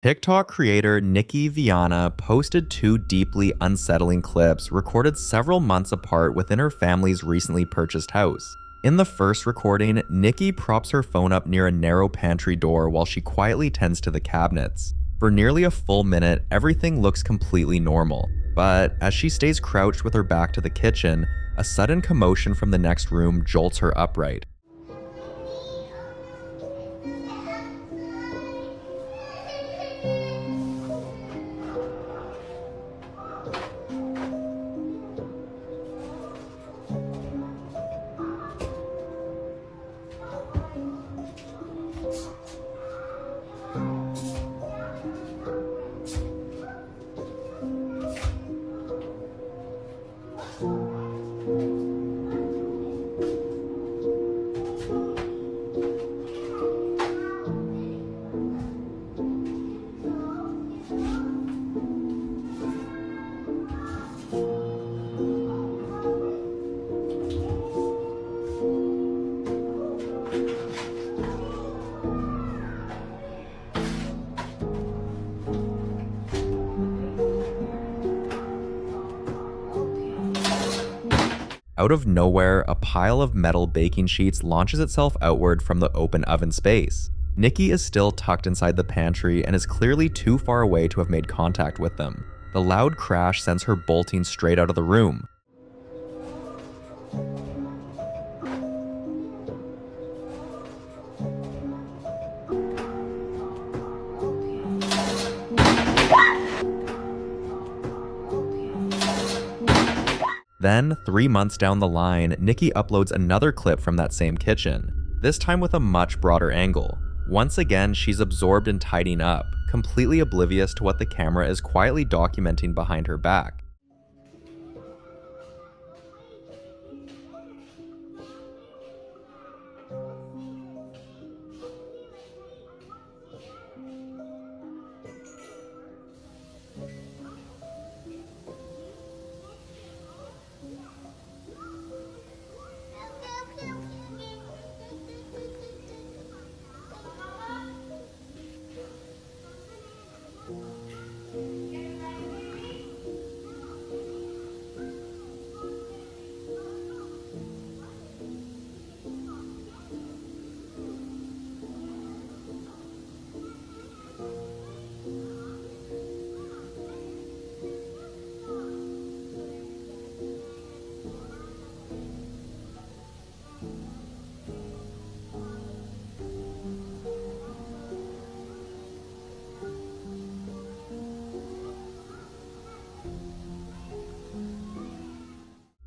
TikTok creator Nikki Viana posted two deeply unsettling clips recorded several months apart within her family's recently purchased house. In the first recording, Nikki props her phone up near a narrow pantry door while she quietly tends to the cabinets. For nearly a full minute, everything looks completely normal. But as she stays crouched with her back to the kitchen, a sudden commotion from the next room jolts her upright. Out of nowhere, a pile of metal baking sheets launches itself outward from the open oven space. Nikki is still tucked inside the pantry and is clearly too far away to have made contact with them. The loud crash sends her bolting straight out of the room. Then, 3 months down the line, Nikki uploads another clip from that same kitchen, this time with a much broader angle. Once again, she's absorbed in tidying up, completely oblivious to what the camera is quietly documenting behind her back.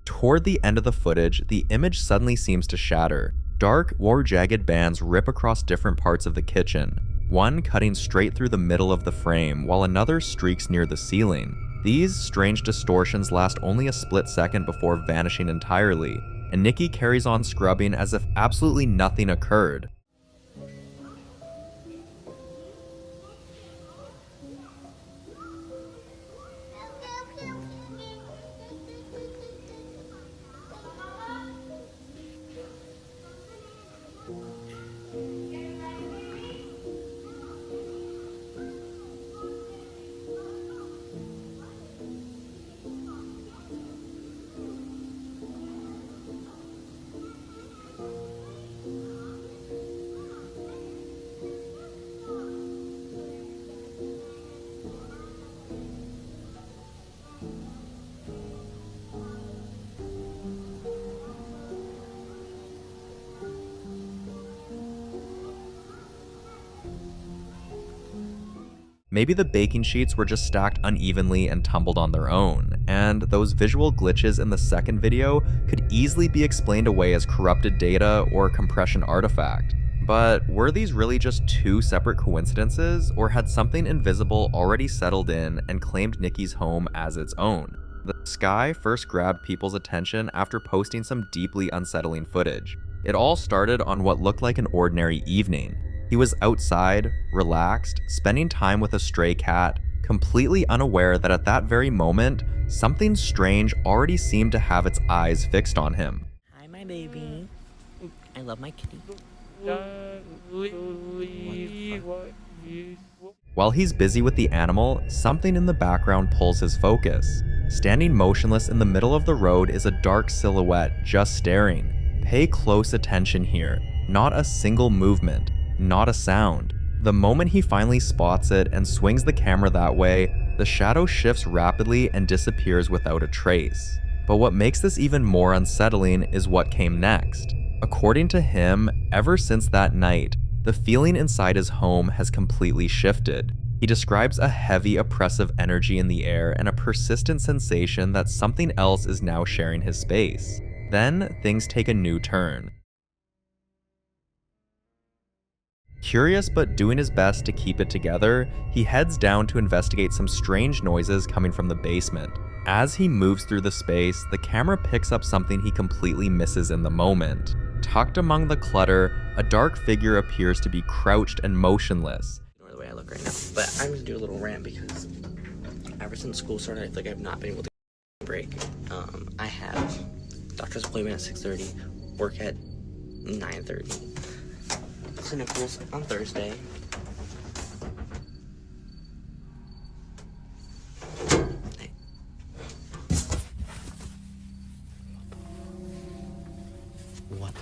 Toward the end of the footage, the image suddenly seems to shatter. Dark or jagged bands rip across different parts of the kitchen, one cutting straight through the middle of the frame, while another streaks near the ceiling. These strange distortions last only a split second before vanishing entirely, and Nikki carries on scrubbing as if absolutely nothing occurred. Maybe the baking sheets were just stacked unevenly and tumbled on their own, and those visual glitches in the second video could easily be explained away as corrupted data or a compression artifact. But were these really just two separate coincidences, or had something invisible already settled in and claimed Nikki's home as its own? The Sky first grabbed people's attention after posting some deeply unsettling footage. It all started on what looked like an ordinary evening. He was outside, relaxed, spending time with a stray cat, completely unaware that at that very moment, something strange already seemed to have its eyes fixed on him. Hi, my baby. I love my kitty. While he's busy with the animal, something in the background pulls his focus. Standing motionless in the middle of the road is a dark silhouette just staring. Pay close attention here. Not a single movement, not a sound. The moment he finally spots it and swings the camera that way, the shadow shifts rapidly and disappears without a trace. But what makes this even more unsettling is what came next. According to him, ever since that night, the feeling inside his home has completely shifted. He describes a heavy, oppressive energy in the air and a persistent sensation that something else is now sharing his space. Then, things take a new turn. Curious but doing his best to keep it together, he heads down to investigate some strange noises coming from the basement. As he moves through the space, the camera picks up something he completely misses in the moment. Tucked among the clutter, a dark figure appears to be crouched and motionless. Ignore the way I look right now, but I'm gonna do a little rant because ever since school started, I feel like I've not been able to break. I have doctor's appointment at 6:30, work at 9:30. Clinicals on Thursday. What the?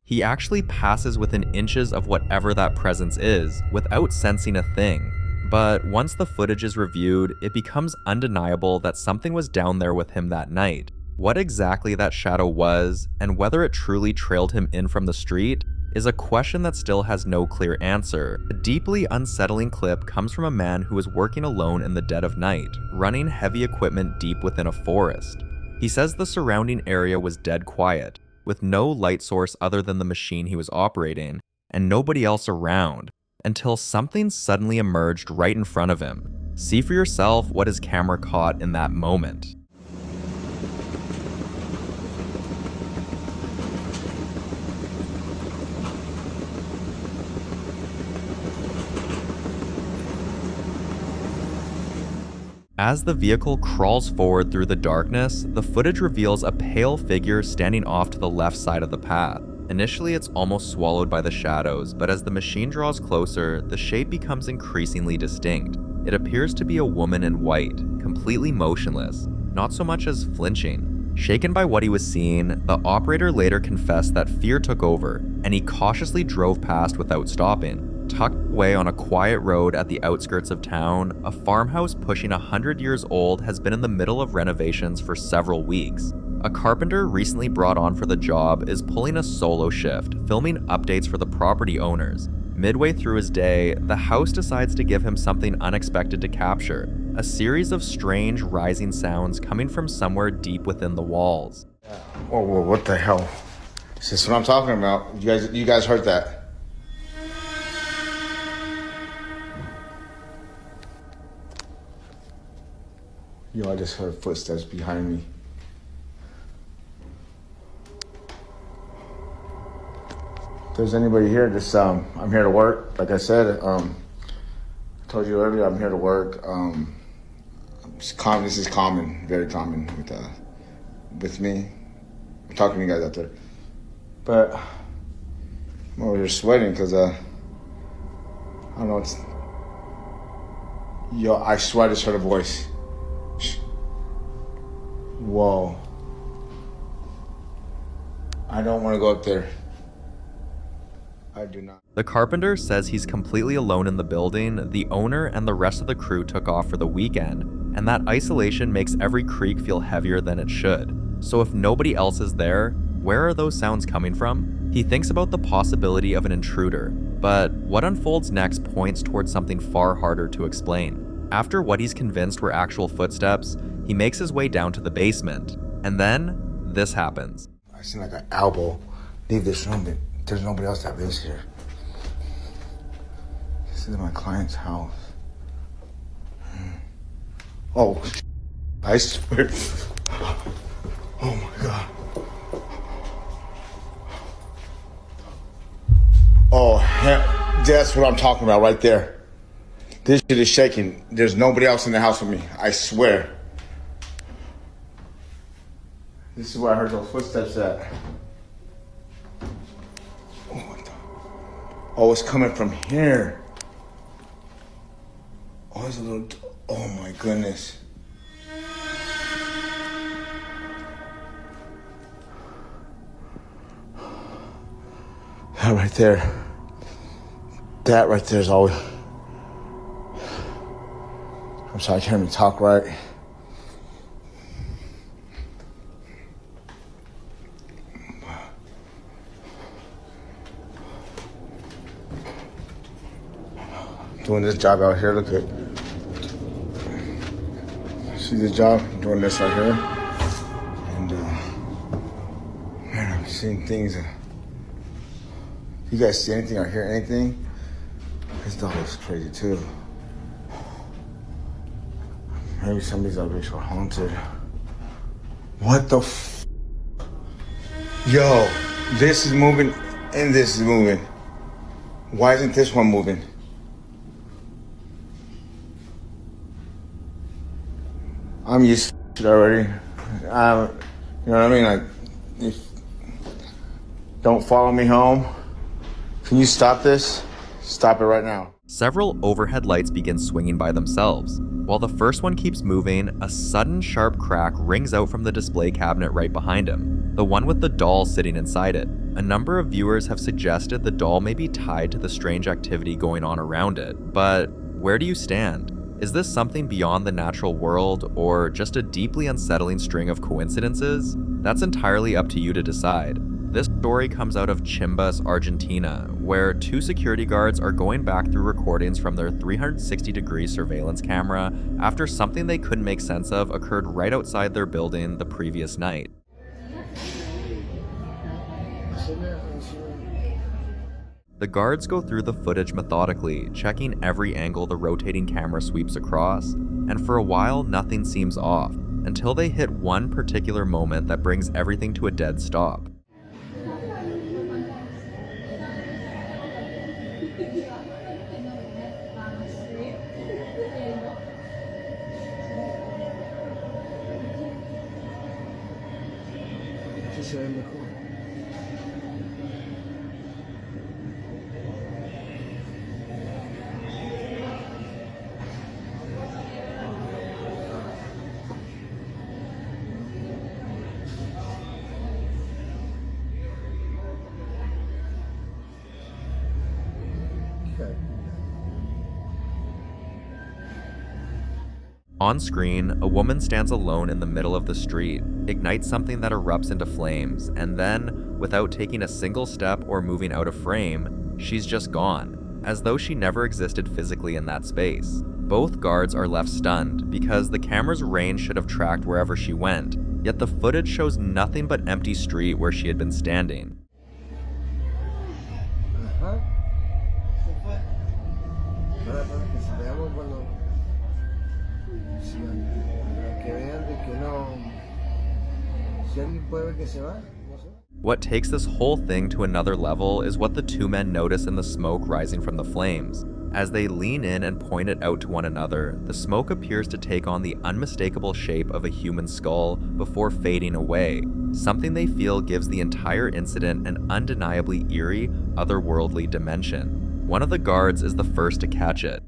He actually passes within inches of whatever that presence is, without sensing a thing. But once the footage is reviewed, it becomes undeniable that something was down there with him that night. What exactly that shadow was, and whether it truly trailed him in from the street, is a question that still has no clear answer. A deeply unsettling clip comes from a man who was working alone in the dead of night, running heavy equipment deep within a forest. He says the surrounding area was dead quiet, with no light source other than the machine he was operating, and nobody else around, until something suddenly emerged right in front of him. See for yourself what his camera caught in that moment. As the vehicle crawls forward through the darkness, the footage reveals a pale figure standing off to the left side of the path. Initially, it's almost swallowed by the shadows, but as the machine draws closer, the shape becomes increasingly distinct. It appears to be a woman in white, completely motionless, not so much as flinching. Shaken by what he was seeing, the operator later confessed that fear took over, and he cautiously drove past without stopping. Tucked away on a quiet road at the outskirts of town, a farmhouse pushing 100 years old has been in the middle of renovations for several weeks. A carpenter recently brought on for the job is pulling a solo shift, filming updates for the property owners. Midway through his day, the house decides to give him something unexpected to capture, a series of strange rising sounds coming from somewhere deep within the walls. Whoa, what the hell? Is this what I'm talking about? You guys heard that? I just heard footsteps behind me. If there's anybody here, just I'm here to work. Like I said, I told you earlier, I'm here to work. This is common, very common with me. I'm talking to you guys out there, but I'm over here sweating because I don't know. I swear I just heard a voice. Whoa. I don't want to go up there. I do not. The carpenter says he's completely alone in the building, the owner and the rest of the crew took off for the weekend, and that isolation makes every creak feel heavier than it should. So if nobody else is there, where are those sounds coming from? He thinks about the possibility of an intruder, but what unfolds next points towards something far harder to explain. After what he's convinced were actual footsteps, he makes his way down to the basement, and then this happens. I seem like an elbow. Leave this room, but there's nobody else that lives here. This is my client's house. Oh, I swear. Oh my God. Oh, hell, that's what I'm talking about right there. This shit is shaking. There's nobody else in the house with me. I swear. This is where I heard those footsteps at. Oh, what the? Oh, it's coming from here. Oh, there's a little. Oh my goodness. That right there. That right there is always. I'm sorry, I can't even talk right. Doing this job out here, look at. See this job? Doing this right here. And, man, I'm seeing things. You guys see anything or hear anything? This dog is crazy too. Maybe somebody's out there haunted. What the f? Yo, this is moving and this is moving. Why isn't this one moving? I'm used to it already. You know what I mean? Like, if don't follow me home. Can you stop this? Stop it right now. Several overhead lights begin swinging by themselves. While the first one keeps moving, a sudden sharp crack rings out from the display cabinet right behind him, the one with the doll sitting inside it. A number of viewers have suggested the doll may be tied to the strange activity going on around it, but where do you stand? Is this something beyond the natural world, or just a deeply unsettling string of coincidences? That's entirely up to you to decide. This story comes out of Chimbas, Argentina, where 2 security guards are going back through recordings from their 360-degree surveillance camera after something they couldn't make sense of occurred right outside their building the previous night. The guards go through the footage methodically, checking every angle the rotating camera sweeps across, and for a while nothing seems off, until they hit one particular moment that brings everything to a dead stop. On screen, a woman stands alone in the middle of the street, ignites something that erupts into flames, and then, without taking a single step or moving out of frame, she's just gone, as though she never existed physically in that space. Both guards are left stunned, because the camera's range should have tracked wherever she went, yet the footage shows nothing but empty street where she had been standing. What takes this whole thing to another level is what the 2 men notice in the smoke rising from the flames. As they lean in and point it out to one another, the smoke appears to take on the unmistakable shape of a human skull before fading away, something they feel gives the entire incident an undeniably eerie, otherworldly dimension. One of the guards is the first to catch it.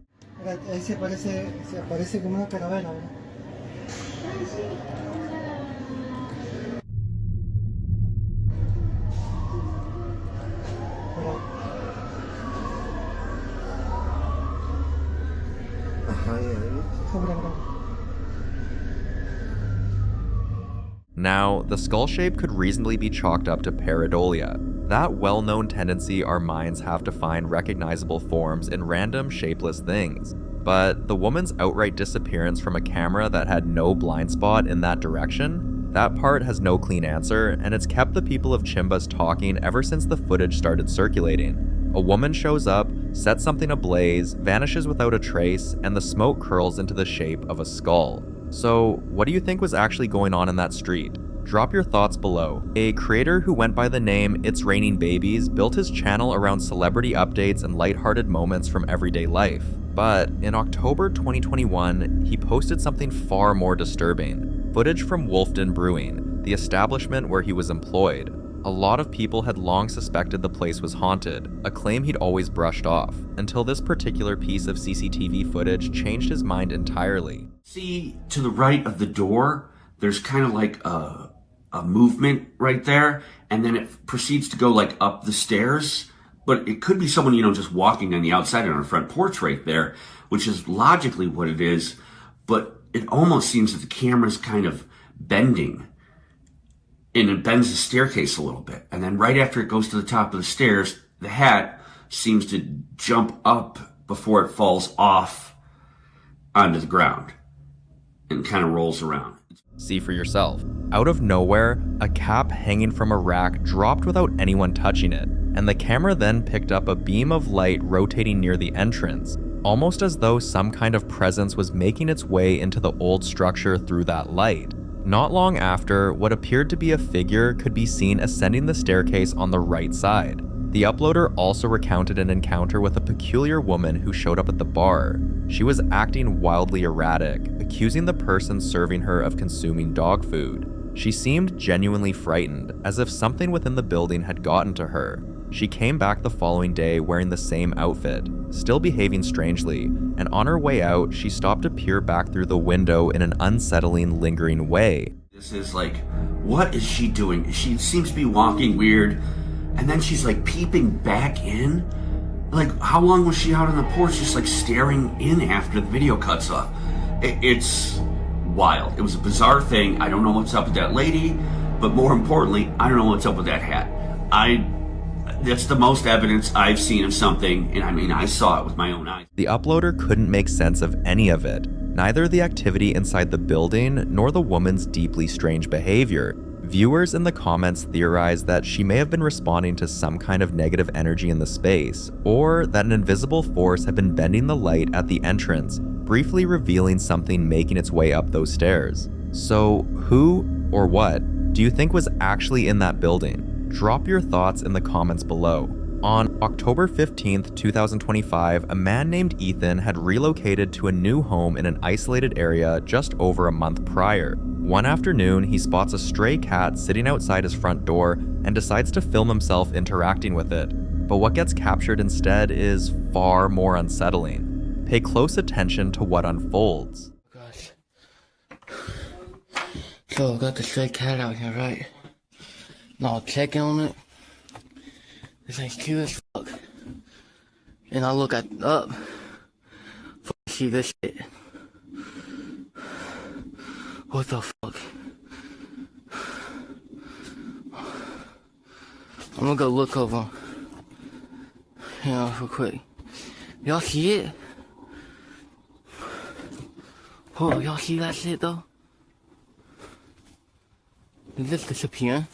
Now, the skull shape could reasonably be chalked up to pareidolia, that well-known tendency our minds have to find recognizable forms in random, shapeless things. But the woman's outright disappearance from a camera that had no blind spot in that direction, that part has no clean answer, and it's kept the people of Chimbas talking ever since the footage started circulating. A woman shows up, sets something ablaze, vanishes without a trace, and the smoke curls into the shape of a skull. So, what do you think was actually going on in that street? Drop your thoughts below. A creator who went by the name It's Raining Babies built his channel around celebrity updates and lighthearted moments from everyday life. But in October 2021, he posted something far more disturbing. Footage from Wolfden Brewing, the establishment where he was employed. A lot of people had long suspected the place was haunted, a claim he'd always brushed off, until this particular piece of CCTV footage changed his mind entirely. See, to the right of the door, there's kind of like a movement right there, and then it proceeds to go like up the stairs. But it could be someone, just walking on the outside on our front porch right there, which is logically what it is. But it almost seems that the camera's kind of bending, and it bends the staircase a little bit. And then right after it goes to the top of the stairs, the hat seems to jump up before it falls off onto the ground and kind of rolls around. See for yourself. Out of nowhere, a cap hanging from a rack dropped without anyone touching it, and the camera then picked up a beam of light rotating near the entrance, almost as though some kind of presence was making its way into the old structure through that light. Not long after, what appeared to be a figure could be seen ascending the staircase on the right side. The uploader also recounted an encounter with a peculiar woman who showed up at the bar. She was acting wildly erratic, accusing the person serving her of consuming dog food. She seemed genuinely frightened, as if something within the building had gotten to her. She came back the following day wearing the same outfit, still behaving strangely, and on her way out, she stopped to peer back through the window in an unsettling, lingering way. This is like, what is she doing? She seems to be walking weird, and then she's like peeping back in. Like, how long was she out on the porch just like staring in after the video cuts off? It's wild. It was a bizarre thing. I don't know what's up with that lady, but more importantly, I don't know what's up with that hat. That's the most evidence I've seen of something, and I saw it with my own eyes. The uploader couldn't make sense of any of it, neither the activity inside the building nor the woman's deeply strange behavior. Viewers in the comments theorized that she may have been responding to some kind of negative energy in the space, or that an invisible force had been bending the light at the entrance, briefly revealing something making its way up those stairs. So who or what do you think was actually in that building? Drop your thoughts in the comments below. On October 15th, 2025, a man named Ethan had relocated to a new home in an isolated area just over a month prior. One afternoon, he spots a stray cat sitting outside his front door and decides to film himself interacting with it. But what gets captured instead is far more unsettling. Pay close attention to what unfolds. Gosh. So I got the stray cat out here, right? Now checking on it. This thing's cute as fuck. And I look up. See this shit. What the fuck? I'm gonna go look over. Real quick. Y'all see it? Oh, y'all see that shit though? Is this disappearing?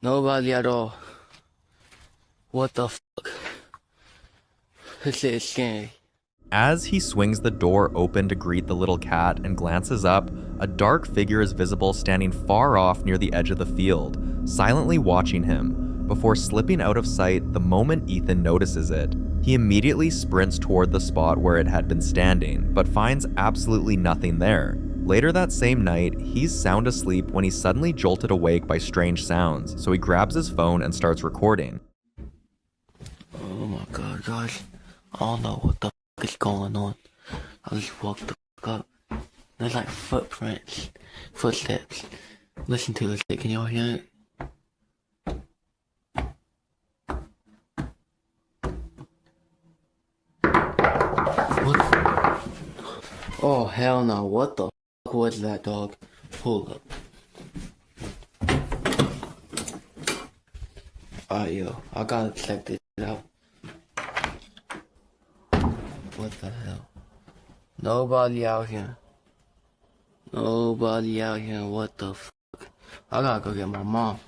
Nobody at all. What the fuck? This shit is scary. As he swings the door open to greet the little cat and glances up, a dark figure is visible standing far off near the edge of the field, silently watching him. Before slipping out of sight the moment Ethan notices it, he immediately sprints toward the spot where it had been standing, but finds absolutely nothing there. Later that same night, he's sound asleep when he's suddenly jolted awake by strange sounds, so he grabs his phone and starts recording. Oh my god, guys. I don't know what the fuck is going on. I just woke the fuck up. There's like footsteps. Listen to this shit, can y'all hear it? What? Oh hell no, what the fuck was that, dog? Hold up. Alright, yo, I gotta check this shit out. What the hell? Nobody out here. Nobody out here, what the fuck? I gotta go get my mom.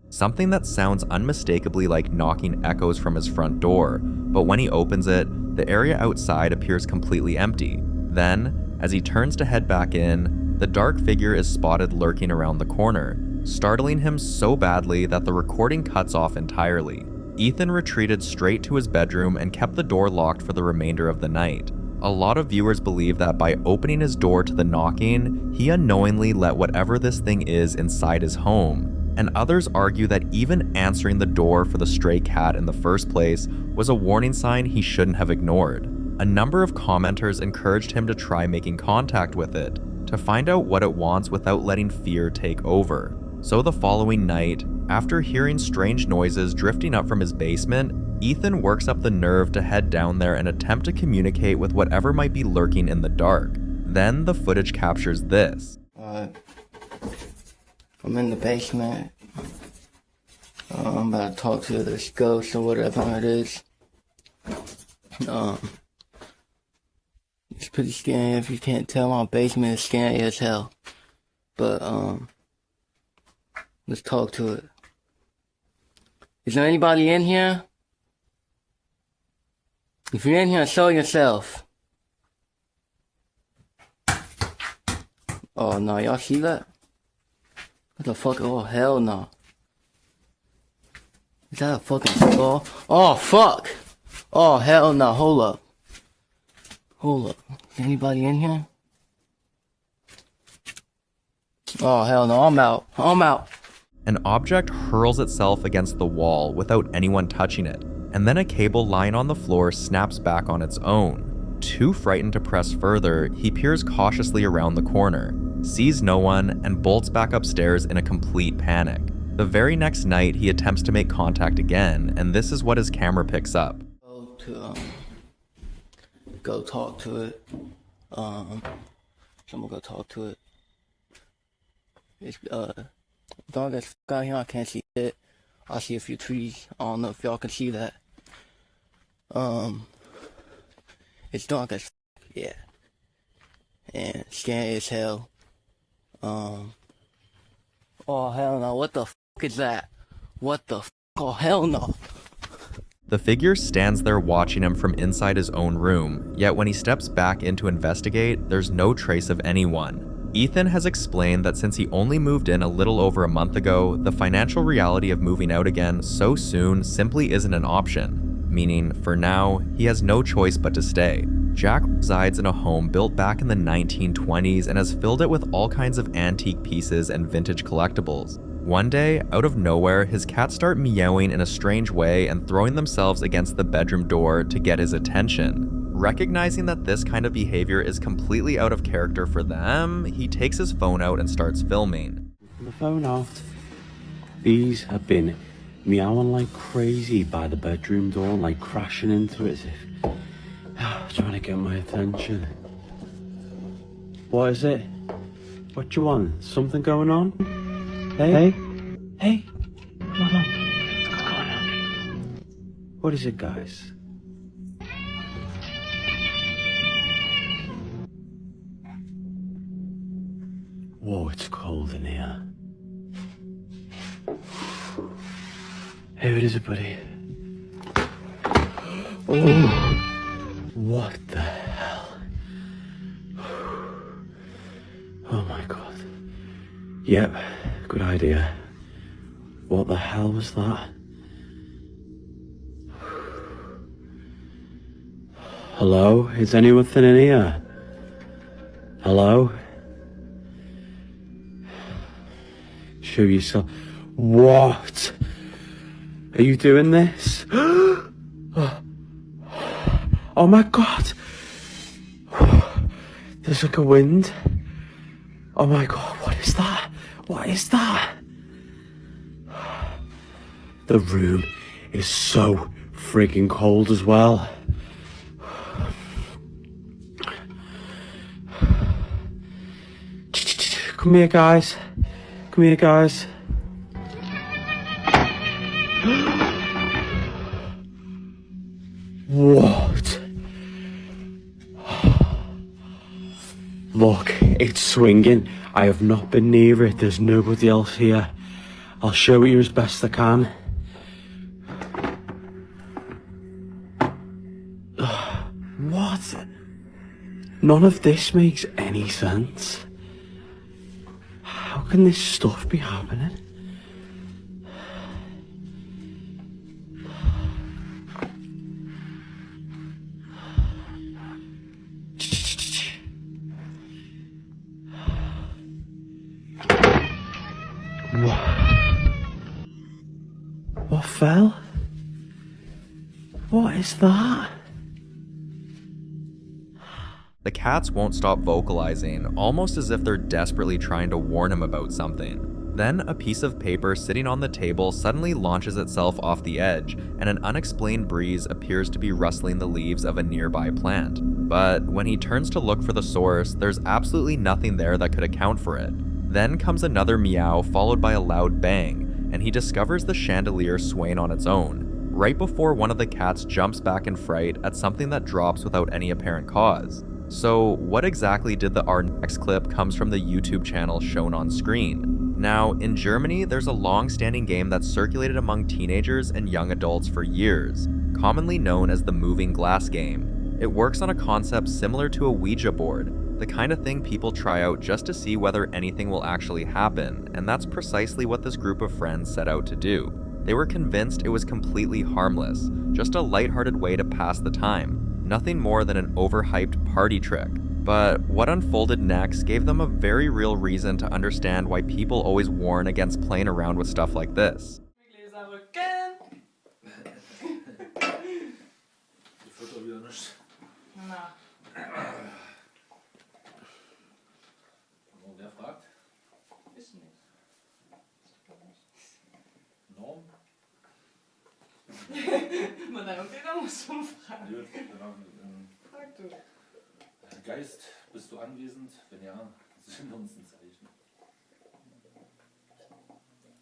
Something that sounds unmistakably like knocking echoes from his front door, but when he opens it, the area outside appears completely empty. Then, As he turns to head back in, the dark figure is spotted lurking around the corner, startling him so badly that the recording cuts off entirely. Ethan retreated straight to his bedroom and kept the door locked for the remainder of the night. A lot of viewers believe that by opening his door to the knocking, he unknowingly let whatever this thing is inside his home, and others argue that even answering the door for the stray cat in the first place was a warning sign he shouldn't have ignored. A number of commenters encouraged him to try making contact with it, to find out what it wants without letting fear take over. So the following night, after hearing strange noises drifting up from his basement, Ethan works up the nerve to head down there and attempt to communicate with whatever might be lurking in the dark. Then the footage captures this. I'm in the basement. I'm about to talk to this ghost or whatever it is. It's pretty scary. If you can't tell, my basement is scary as hell. But, let's talk to it. Is there anybody in here? If you're in here, show yourself. Oh no, y'all see that? What the fuck? Oh hell no. Is that a fucking skull? Oh fuck! Oh hell no, hold up. Hold up. Is anybody in here? Oh hell no, I'm out. I'm out. An object hurls itself against the wall without anyone touching it, and then a cable lying on the floor snaps back on its own. Too frightened to press further, he peers cautiously around the corner, sees no one, and bolts back upstairs in a complete panic. The very next night, he attempts to make contact again, and this is what his camera picks up. Go talk to it. So I'm gonna go talk to it. It's dark as fuck out here. I can't see it. I see a few trees. I don't know if y'all can see that. It's dark as fuck, yeah. And scary as hell. Oh hell no! What the fuck is that? What the fuck? Oh hell no! The figure stands there watching him from inside his own room, yet when he steps back in to investigate, there's no trace of anyone. Ethan has explained that since he only moved in a little over a month ago, the financial reality of moving out again so soon simply isn't an option, meaning, for now, he has no choice but to stay. Jack resides in a home built back in the 1920s and has filled it with all kinds of antique pieces and vintage collectibles. One day, out of nowhere, his cats start meowing in a strange way and throwing themselves against the bedroom door to get his attention. Recognizing that this kind of behavior is completely out of character for them, he takes his phone out and starts filming. The phone out. These have been meowing like crazy by the bedroom door, like crashing into it as if trying to get my attention. What is it? What do you want? Something going on? Hey? Hey? Come on. What's going on? What is it, guys? Whoa, it's cold in here. Hey, what is it, buddy? Oh, what the hell? Oh my god. Yep, good idea. What the hell was that? Hello? Is anything in here? Hello? Show yourself. What? Are you doing this? Oh my god! There's like a wind. Oh my god, what is that? What is that? The room is so freaking cold as well. Come here, guys. Come here, guys. What? Look, it's swinging. I have not been near it. There's nobody else here. I'll show you as best I can. What? None of this makes any sense. How can this stuff be happening? What fell? What is that? The cats won't stop vocalizing, almost as if they're desperately trying to warn him about something. Then a piece of paper sitting on the table suddenly launches itself off the edge, and an unexplained breeze appears to be rustling the leaves of a nearby plant. But when he turns to look for the source, there's absolutely nothing there that could account for it. Then comes another meow followed by a loud bang, and he discovers the chandelier swaying on its own, right before one of the cats jumps back in fright at something that drops without any apparent cause. So what exactly did our next clip comes from the YouTube channel shown on screen? Now, in Germany, there's a long-standing game that's circulated among teenagers and young adults for years, commonly known as the moving glass game. It works on a concept similar to a Ouija board, the kind of thing people try out just to see whether anything will actually happen, and that's precisely what this group of friends set out to do. They were convinced it was completely harmless, just a lighthearted way to pass the time. Nothing more than an overhyped party trick. But what unfolded next gave them a very real reason to understand why people always warn against playing around with stuff like this. Wer fragt? Ich nicht. Norm? Man, dein Onkel, da musst du fragen. Gut, Frag du. Geist, bist du anwesend? Wenn ja, sind uns ein Zeichen.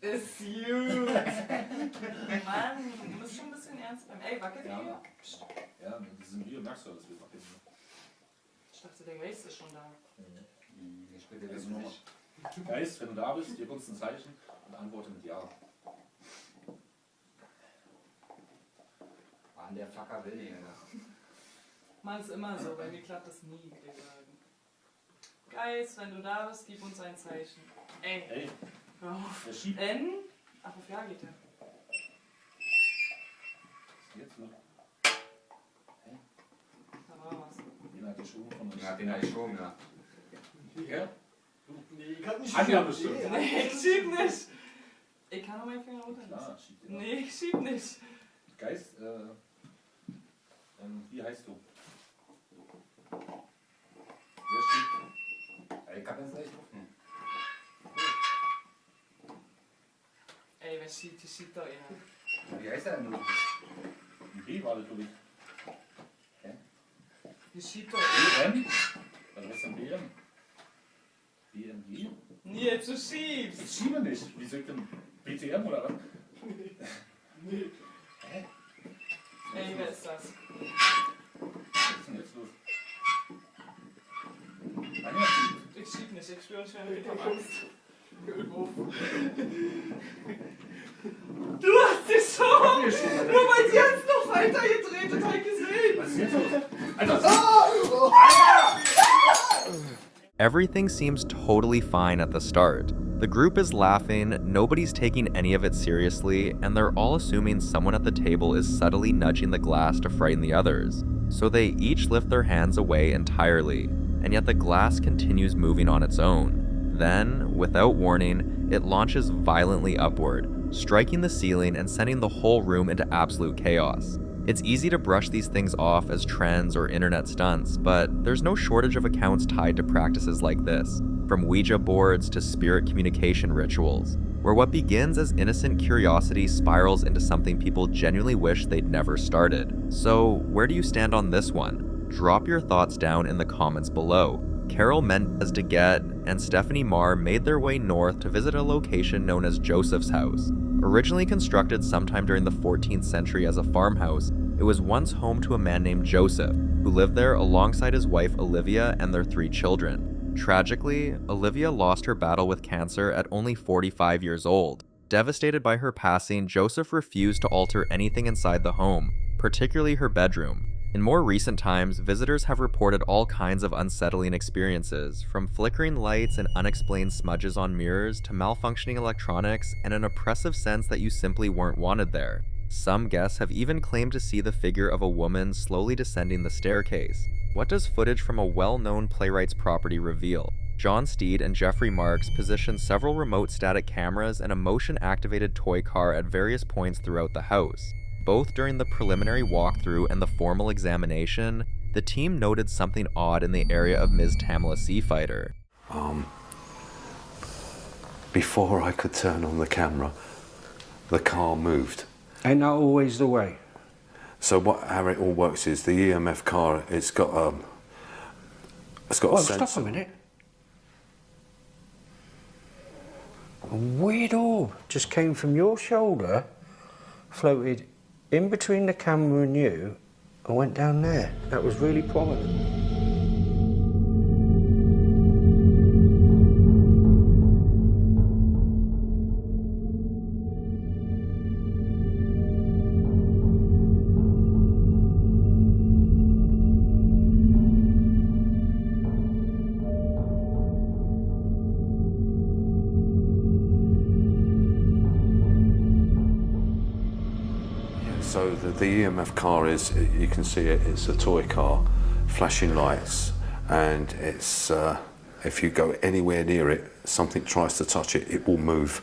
Ist gut. Mann, du musst schon ein bisschen ernst bleiben. Ey, wackelt Ja. hier? Ja, in diesem Video merkst du, dass wir wackeln. Ich dachte, der Geist ist schon da. Also nur noch. Geist, wenn du da bist, gib uns ein Zeichen und antworte mit Ja. Mann, der Fucker will nicht, Alter. Mann, ist immer so, bei mir klappt das nie, wir sagen. Geist, wenn du da bist, gib uns ein Zeichen. Ey, Ey, hör auf. der schiebt. N? Ach, auf Ja geht der. Was geht's noch? Da war was. Den hat die Schuhe von uns. Ja, den hab ich schon, ja. Ja? Nee, ich kann nicht Anja bestimmt. Nee, ich schieb nicht. Ich kann nur meinen Finger runterlassen. Klar, schiebt den. Nee, ich schieb nicht. Geist, wie heißt du? Wer schiebt? Ich kann das nicht gucken. Ey, wer schiebt, die schiebt doch eher. Wie heißt der denn? Ein B war das, glaube ich. Die schiebt doch eher. BM? Was heißt denn BM? BMG? Nils, du schiebst. Ich schiebe nicht. Wie soll ich denn? BTM oder was? Nee. Hä? Ey, wer ist das? Was ist denn jetzt los? Anja schiebt. Ich schieb nicht, ich spüre schon wieder Angst. Du hast dich schon! Nur weil sie jetzt noch weiter gedreht hat, hab ich gesehen! Was ist jetzt los? Alter! Everything seems totally fine at the start. The group is laughing, nobody's taking any of it seriously, and they're all assuming someone at the table is subtly nudging the glass to frighten the others. So they each lift their hands away entirely, and yet the glass continues moving on its own. Then, without warning, it launches violently upward, striking the ceiling and sending the whole room into absolute chaos. It's easy to brush these things off as trends or internet stunts, but there's no shortage of accounts tied to practices like this, from Ouija boards to spirit communication rituals, where what begins as innocent curiosity spirals into something people genuinely wish they'd never started. So, where do you stand on this one? Drop your thoughts down in the comments below. Carol Mendez de Get and Stephanie Marr made their way north to visit a location known as Joseph's House. Originally constructed sometime during the 14th century as a farmhouse, it was once home to a man named Joseph, who lived there alongside his wife Olivia and their 3 children. Tragically, Olivia lost her battle with cancer at only 45 years old. Devastated by her passing, Joseph refused to alter anything inside the home, particularly her bedroom. In more recent times, visitors have reported all kinds of unsettling experiences, from flickering lights and unexplained smudges on mirrors to malfunctioning electronics and an oppressive sense that you simply weren't wanted there. Some guests have even claimed to see the figure of a woman slowly descending the staircase. What does footage from a well-known playwright's property reveal? John Steed and Jeffrey Marks positioned several remote static cameras and a motion-activated toy car at various points throughout the house. Both during the preliminary walkthrough and the formal examination, the team noted something odd in the area of Ms. Tamla Seafighter. Before I could turn on the camera, the car moved. Ain't that always the way? So how it all works is the EMF car, it's got a sensor. Stop a minute. A weird orb just came from your shoulder, floated in between the camera and you, and went down there. That was really prominent. So the EMF car is, you can see it, it's a toy car, flashing lights, and it's, if you go anywhere near it, something tries to touch it, it will move.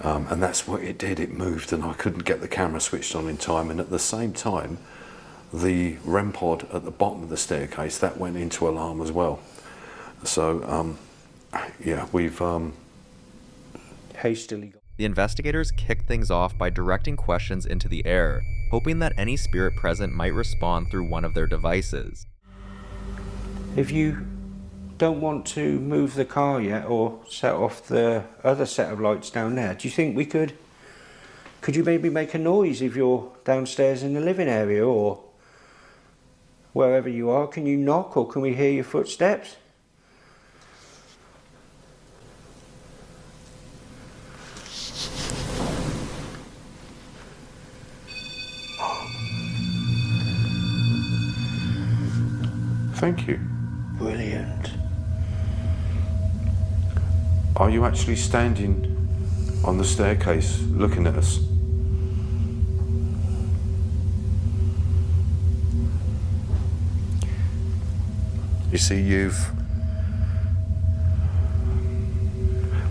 And that's what it did, it moved, and I couldn't get the camera switched on in time, and at the same time, the REM pod at the bottom of the staircase, that went into alarm as well. So, yeah, we've hastily... The investigators kicked things off by directing questions into the air, hoping that any spirit present might respond through one of their devices. If you don't want to move the car yet or set off the other set of lights down there, do you think we could you maybe make a noise if you're downstairs in the living area or wherever you are? Can you knock or can we hear your footsteps? Thank you. Brilliant. Are you actually standing on the staircase looking at us? You see,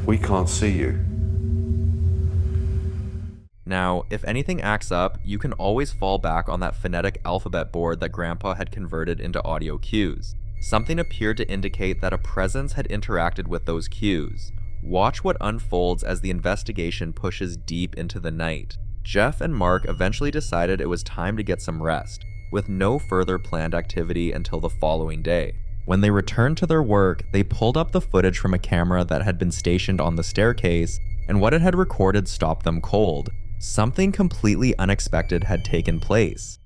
we can't see you. Now, if anything acts up, you can always fall back on that phonetic alphabet board that Grandpa had converted into audio cues. Something appeared to indicate that a presence had interacted with those cues. Watch what unfolds as the investigation pushes deep into the night. Jeff and Mark eventually decided it was time to get some rest, with no further planned activity until the following day. When they returned to their work, they pulled up the footage from a camera that had been stationed on the staircase, and what it had recorded stopped them cold. Something completely unexpected had taken place.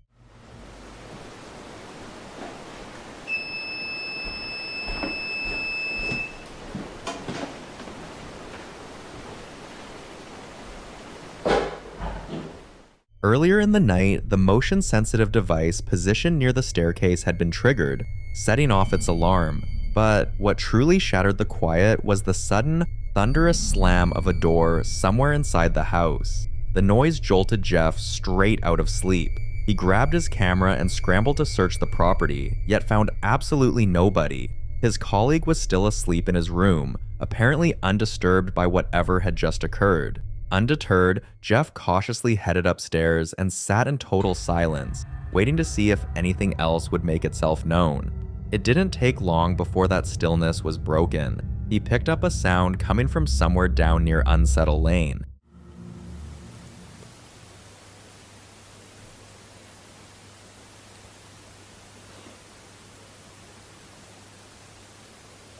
Earlier in the night, the motion-sensitive device positioned near the staircase had been triggered, setting off its alarm. But what truly shattered the quiet was the sudden, thunderous slam of a door somewhere inside the house. The noise jolted Jeff straight out of sleep. He grabbed his camera and scrambled to search the property, yet found absolutely nobody. His colleague was still asleep in his room, apparently undisturbed by whatever had just occurred. Undeterred, Jeff cautiously headed upstairs and sat in total silence, waiting to see if anything else would make itself known. It didn't take long before that stillness was broken. He picked up a sound coming from somewhere down near Unsettle Lane.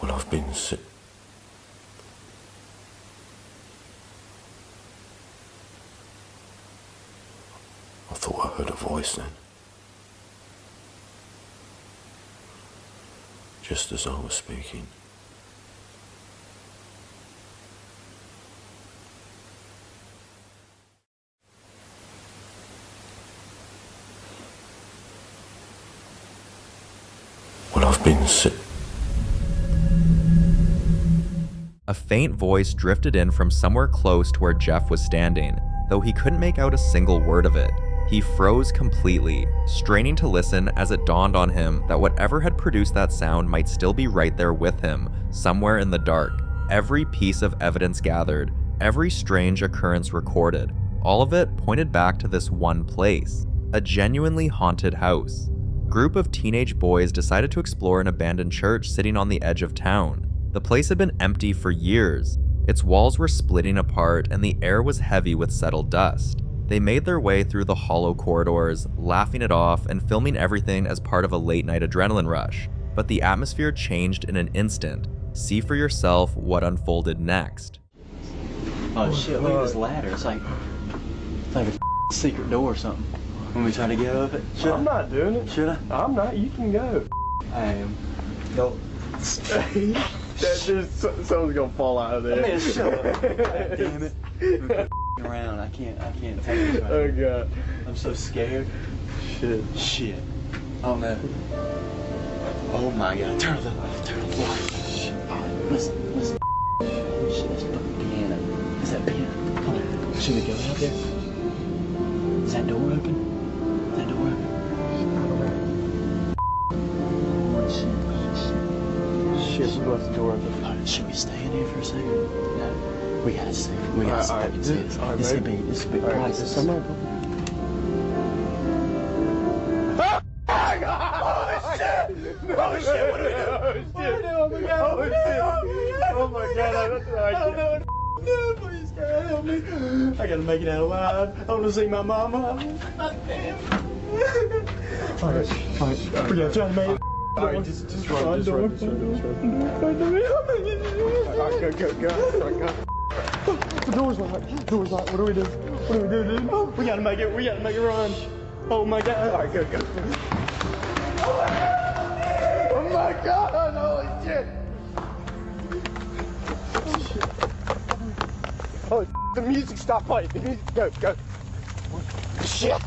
Well, I've been sick. I thought I heard a voice then. Just as I was speaking. I've been sick. A faint voice drifted in from somewhere close to where Jeff was standing, though he couldn't make out a single word of it. He froze completely, straining to listen as it dawned on him that whatever had produced that sound might still be right there with him, somewhere in the dark. Every piece of evidence gathered, every strange occurrence recorded, all of it pointed back to this one place, a genuinely haunted house. A group of teenage boys decided to explore an abandoned church sitting on the edge of town. The place had been empty for years. Its walls were splitting apart and the air was heavy with settled dust. They made their way through the hollow corridors, laughing it off and filming everything as part of a late-night adrenaline rush. But the atmosphere changed in an instant. See for yourself what unfolded next. Oh shit, look at this ladder. It's like a secret door or something. When we try to get up it? I'm not doing it. Should I? I'm not. You can go. I am. Don't. Someone's gonna fall out of there. Man, shut up. God damn it. We're around. I can't take this right Oh now. god. I'm so scared. Shit. Oh no. Oh my god. Turn the light. Shit. Listen. Oh shit, that's the piano. Is that piano? Come on. Should we go out there? Is that door open? Is that door open? Shit, we left the door open. Should we stay in here for a second? No. We gotta stay. We gotta stay and see this. Alright, This could baby. be priceless. Alright, is somebody? Oh shit! What do we do? Oh my god! Oh my god! I don't know what to do. Please, God, help me! I gotta make it out alive. I want to see my mama. Damn. Alright. We gotta try to make it. Alright, just run. Go. The door's locked. What do we do? Dude? We gotta make it run. Oh my god. Alright, go. Oh my god, holy shit. Oh, the music stopped playing. The music, go. Shit.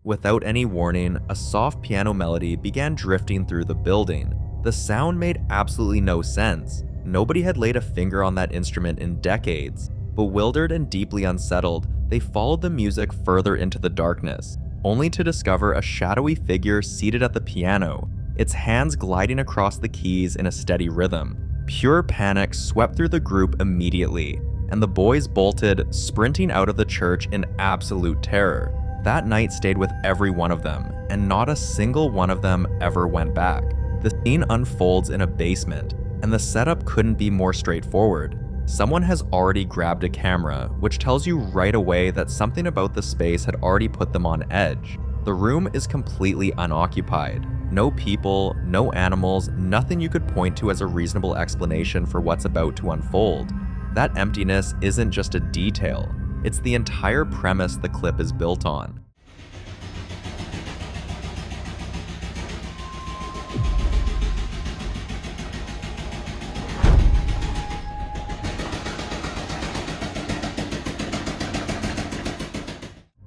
Without any warning, a soft piano melody began drifting through the building. The sound made absolutely no sense. Nobody had laid a finger on that instrument in decades. Bewildered and deeply unsettled, they followed the music further into the darkness, only to discover a shadowy figure seated at the piano, its hands gliding across the keys in a steady rhythm. Pure panic swept through the group immediately, and the boys bolted, sprinting out of the church in absolute terror. That night stayed with every one of them, and not a single one of them ever went back. The scene unfolds in a basement, and the setup couldn't be more straightforward. Someone has already grabbed a camera, which tells you right away that something about the space had already put them on edge. The room is completely unoccupied. No people, no animals, nothing you could point to as a reasonable explanation for what's about to unfold. That emptiness isn't just a detail, it's the entire premise the clip is built on.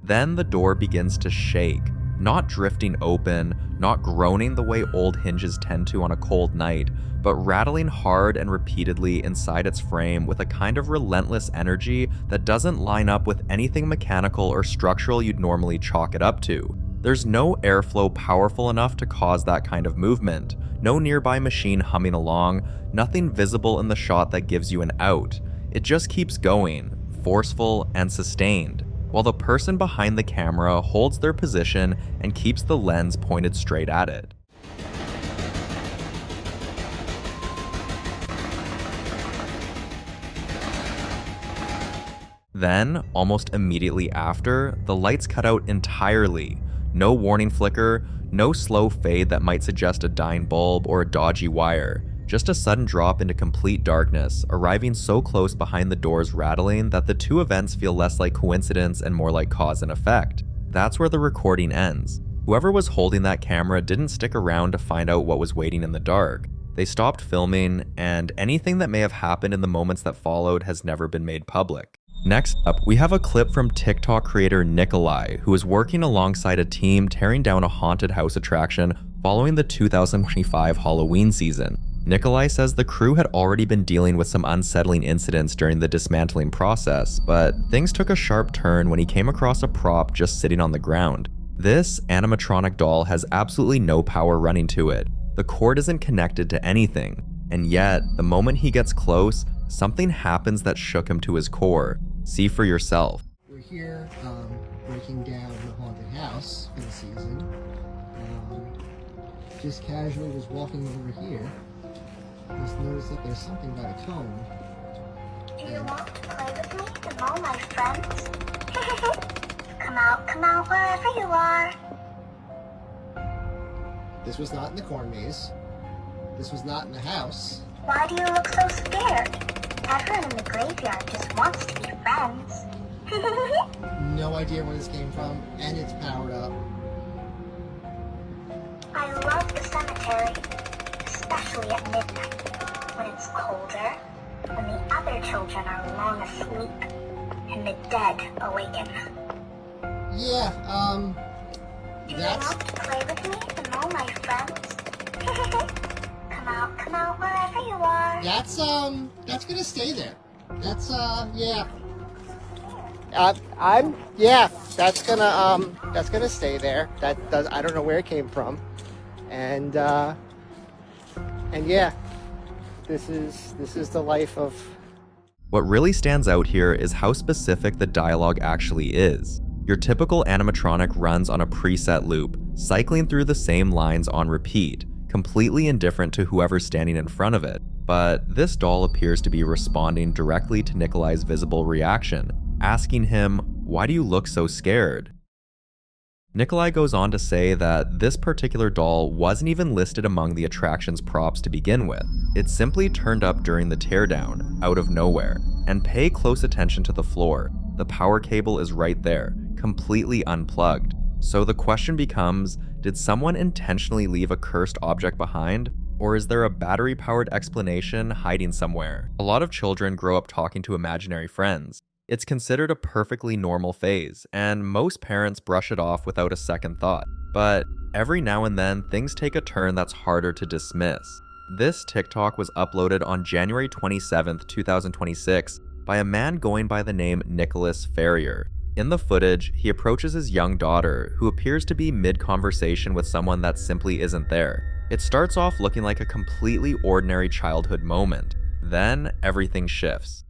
Then the door begins to shake, not drifting open, not groaning the way old hinges tend to on a cold night, but rattling hard and repeatedly inside its frame with a kind of relentless energy that doesn't line up with anything mechanical or structural you'd normally chalk it up to. There's no airflow powerful enough to cause that kind of movement, no nearby machine humming along, nothing visible in the shot that gives you an out. It just keeps going, forceful and sustained, while the person behind the camera holds their position and keeps the lens pointed straight at it. Then, almost immediately after, the lights cut out entirely. No warning flicker, no slow fade that might suggest a dying bulb or a dodgy wire. Just a sudden drop into complete darkness, arriving so close behind the doors rattling that the two events feel less like coincidence and more like cause and effect. That's where the recording ends. Whoever was holding that camera didn't stick around to find out what was waiting in the dark. They stopped filming, and anything that may have happened in the moments that followed has never been made public. Next up, we have a clip from TikTok creator Nikolai, who is working alongside a team tearing down a haunted house attraction following the 2025 Halloween season. Nikolai says the crew had already been dealing with some unsettling incidents during the dismantling process, but things took a sharp turn when he came across a prop just sitting on the ground. This animatronic doll has absolutely no power running to it. The cord isn't connected to anything, and yet, the moment he gets close, something happens that shook him to his core. See for yourself. We're here breaking down the haunted house for the season. Just casually was walking over here. Just noticed that there's something by the cone. Do you want to play with me and all my friends? Come out wherever you are. This was not in the corn maze. This was not in the house. Why do you look so scared? Everyone in the graveyard just wants to be friends. No idea where this came from, and it's powered up. I love the cemetery, especially at midnight, when it's colder, when the other children are long asleep, and the dead awaken. Yeah, Do you want to play with me and all my friends? Come out wherever you are. That's gonna stay there. That's, yeah. That's gonna stay there. I don't know where it came from. And yeah, this is the life of... What really stands out here is how specific the dialogue actually is. Your typical animatronic runs on a preset loop, cycling through the same lines on repeat, completely indifferent to whoever's standing in front of it. But this doll appears to be responding directly to Nikolai's visible reaction, asking him, "Why do you look so scared?" Nikolai goes on to say that this particular doll wasn't even listed among the attraction's props to begin with. It simply turned up during the teardown, out of nowhere. And pay close attention to the floor. The power cable is right there, completely unplugged. So the question becomes, did someone intentionally leave a cursed object behind? Or is there a battery-powered explanation hiding somewhere? A lot of children grow up talking to imaginary friends. It's considered a perfectly normal phase, and most parents brush it off without a second thought. But every now and then, things take a turn that's harder to dismiss. This TikTok was uploaded on January 27th, 2026 by a man going by the name Nicholas Ferrier. In the footage, he approaches his young daughter, who appears to be mid-conversation with someone that simply isn't there. It starts off looking like a completely ordinary childhood moment. Then, everything shifts.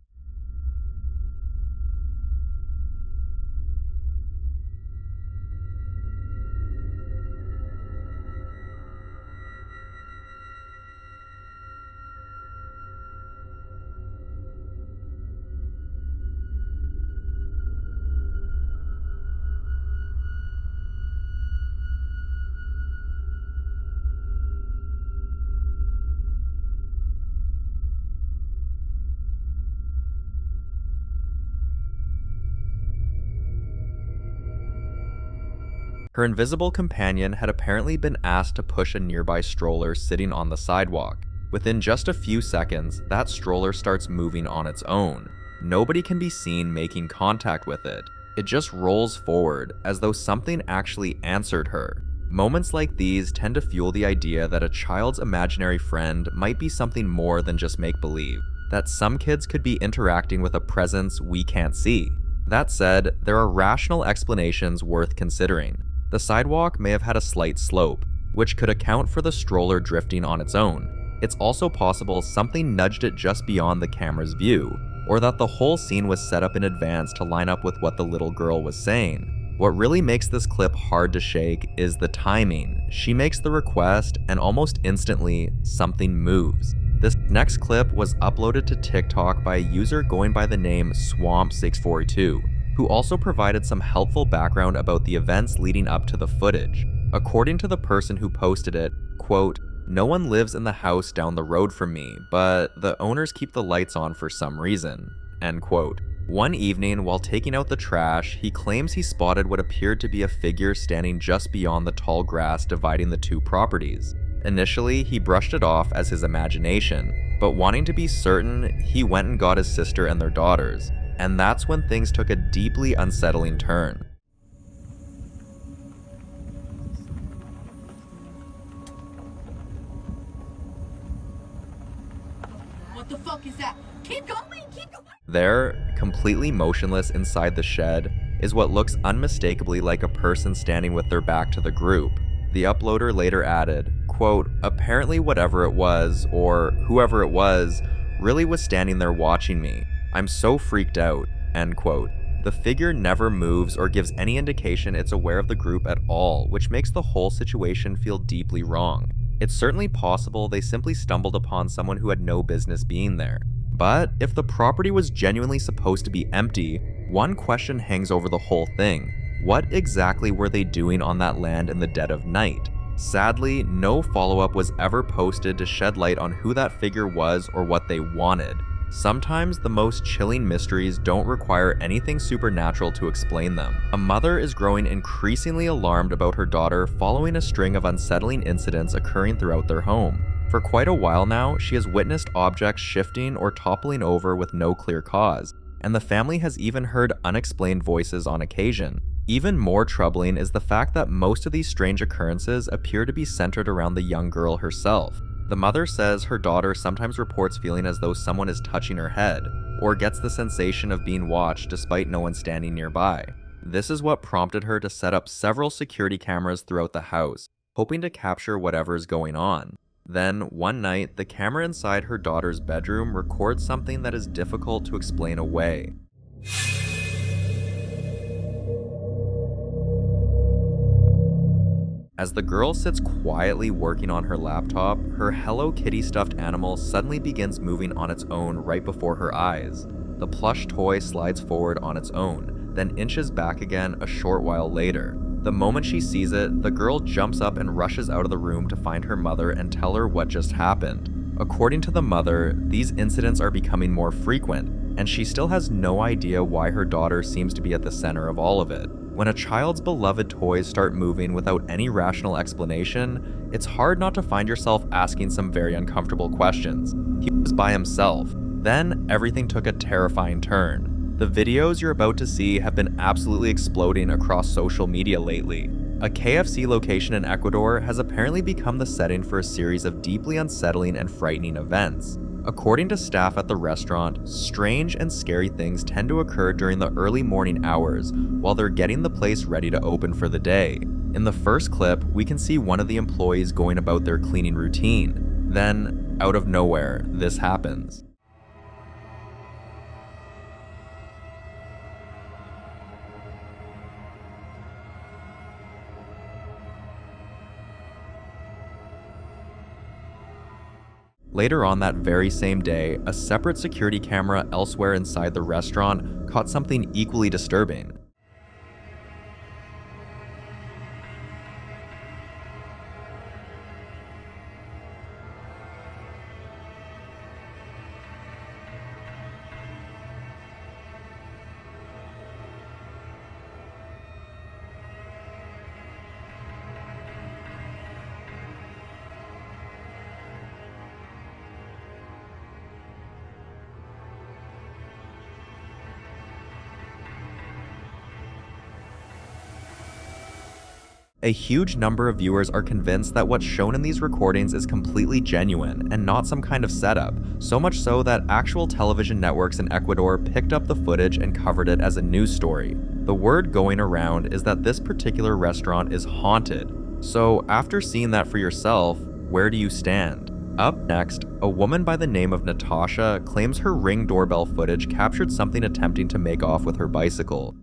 Her invisible companion had apparently been asked to push a nearby stroller sitting on the sidewalk. Within just a few seconds, that stroller starts moving on its own. Nobody can be seen making contact with it. It just rolls forward, as though something actually answered her. Moments like these tend to fuel the idea that a child's imaginary friend might be something more than just make-believe, that some kids could be interacting with a presence we can't see. That said, there are rational explanations worth considering. The sidewalk may have had a slight slope, which could account for the stroller drifting on its own. It's also possible something nudged it just beyond the camera's view, or that the whole scene was set up in advance to line up with what the little girl was saying. What really makes this clip hard to shake is the timing. She makes the request, and almost instantly, something moves. This next clip was uploaded to TikTok by a user going by the name Swamp642. Who also provided some helpful background about the events leading up to the footage. According to the person who posted it, quote, "No one lives in the house down the road from me, but the owners keep the lights on for some reason," end quote. One evening, while taking out the trash, he claims he spotted what appeared to be a figure standing just beyond the tall grass dividing the two properties. Initially, he brushed it off as his imagination, but wanting to be certain, he went and got his sister and their daughters. And that's when things took a deeply unsettling turn. What the fuck is that? Keep going, keep going! There, completely motionless inside the shed, is what looks unmistakably like a person standing with their back to the group. The uploader later added, quote, "Apparently whatever it was, or whoever it was, really was standing there watching me. I'm so freaked out," end quote. The figure never moves or gives any indication it's aware of the group at all, which makes the whole situation feel deeply wrong. It's certainly possible they simply stumbled upon someone who had no business being there. But if the property was genuinely supposed to be empty, one question hangs over the whole thing. What exactly were they doing on that land in the dead of night? Sadly, no follow-up was ever posted to shed light on who that figure was or what they wanted. Sometimes the most chilling mysteries don't require anything supernatural to explain them. A mother is growing increasingly alarmed about her daughter following a string of unsettling incidents occurring throughout their home. For quite a while now, she has witnessed objects shifting or toppling over with no clear cause, and the family has even heard unexplained voices on occasion. Even more troubling is the fact that most of these strange occurrences appear to be centered around the young girl herself. The mother says her daughter sometimes reports feeling as though someone is touching her head, or gets the sensation of being watched despite no one standing nearby. This is what prompted her to set up several security cameras throughout the house, hoping to capture whatever is going on. Then, one night, the camera inside her daughter's bedroom records something that is difficult to explain away. As the girl sits quietly working on her laptop, her Hello Kitty stuffed animal suddenly begins moving on its own right before her eyes. The plush toy slides forward on its own, then inches back again a short while later. The moment she sees it, the girl jumps up and rushes out of the room to find her mother and tell her what just happened. According to the mother, these incidents are becoming more frequent, and she still has no idea why her daughter seems to be at the center of all of it. When a child's beloved toys start moving without any rational explanation, it's hard not to find yourself asking some very uncomfortable questions. He was by himself. Then, everything took a terrifying turn. The videos you're about to see have been absolutely exploding across social media lately. A KFC location in Ecuador has apparently become the setting for a series of deeply unsettling and frightening events. According to staff at the restaurant, strange and scary things tend to occur during the early morning hours while they're getting the place ready to open for the day. In the first clip, we can see one of the employees going about their cleaning routine. Then, out of nowhere, this happens. Later on that very same day, a separate security camera elsewhere inside the restaurant caught something equally disturbing. A huge number of viewers are convinced that what's shown in these recordings is completely genuine and not some kind of setup, so much so that actual television networks in Ecuador picked up the footage and covered it as a news story. The word going around is that this particular restaurant is haunted. So after seeing that for yourself, where do you stand? Up next, a woman by the name of Natasha claims her Ring doorbell footage captured something attempting to make off with her bicycle.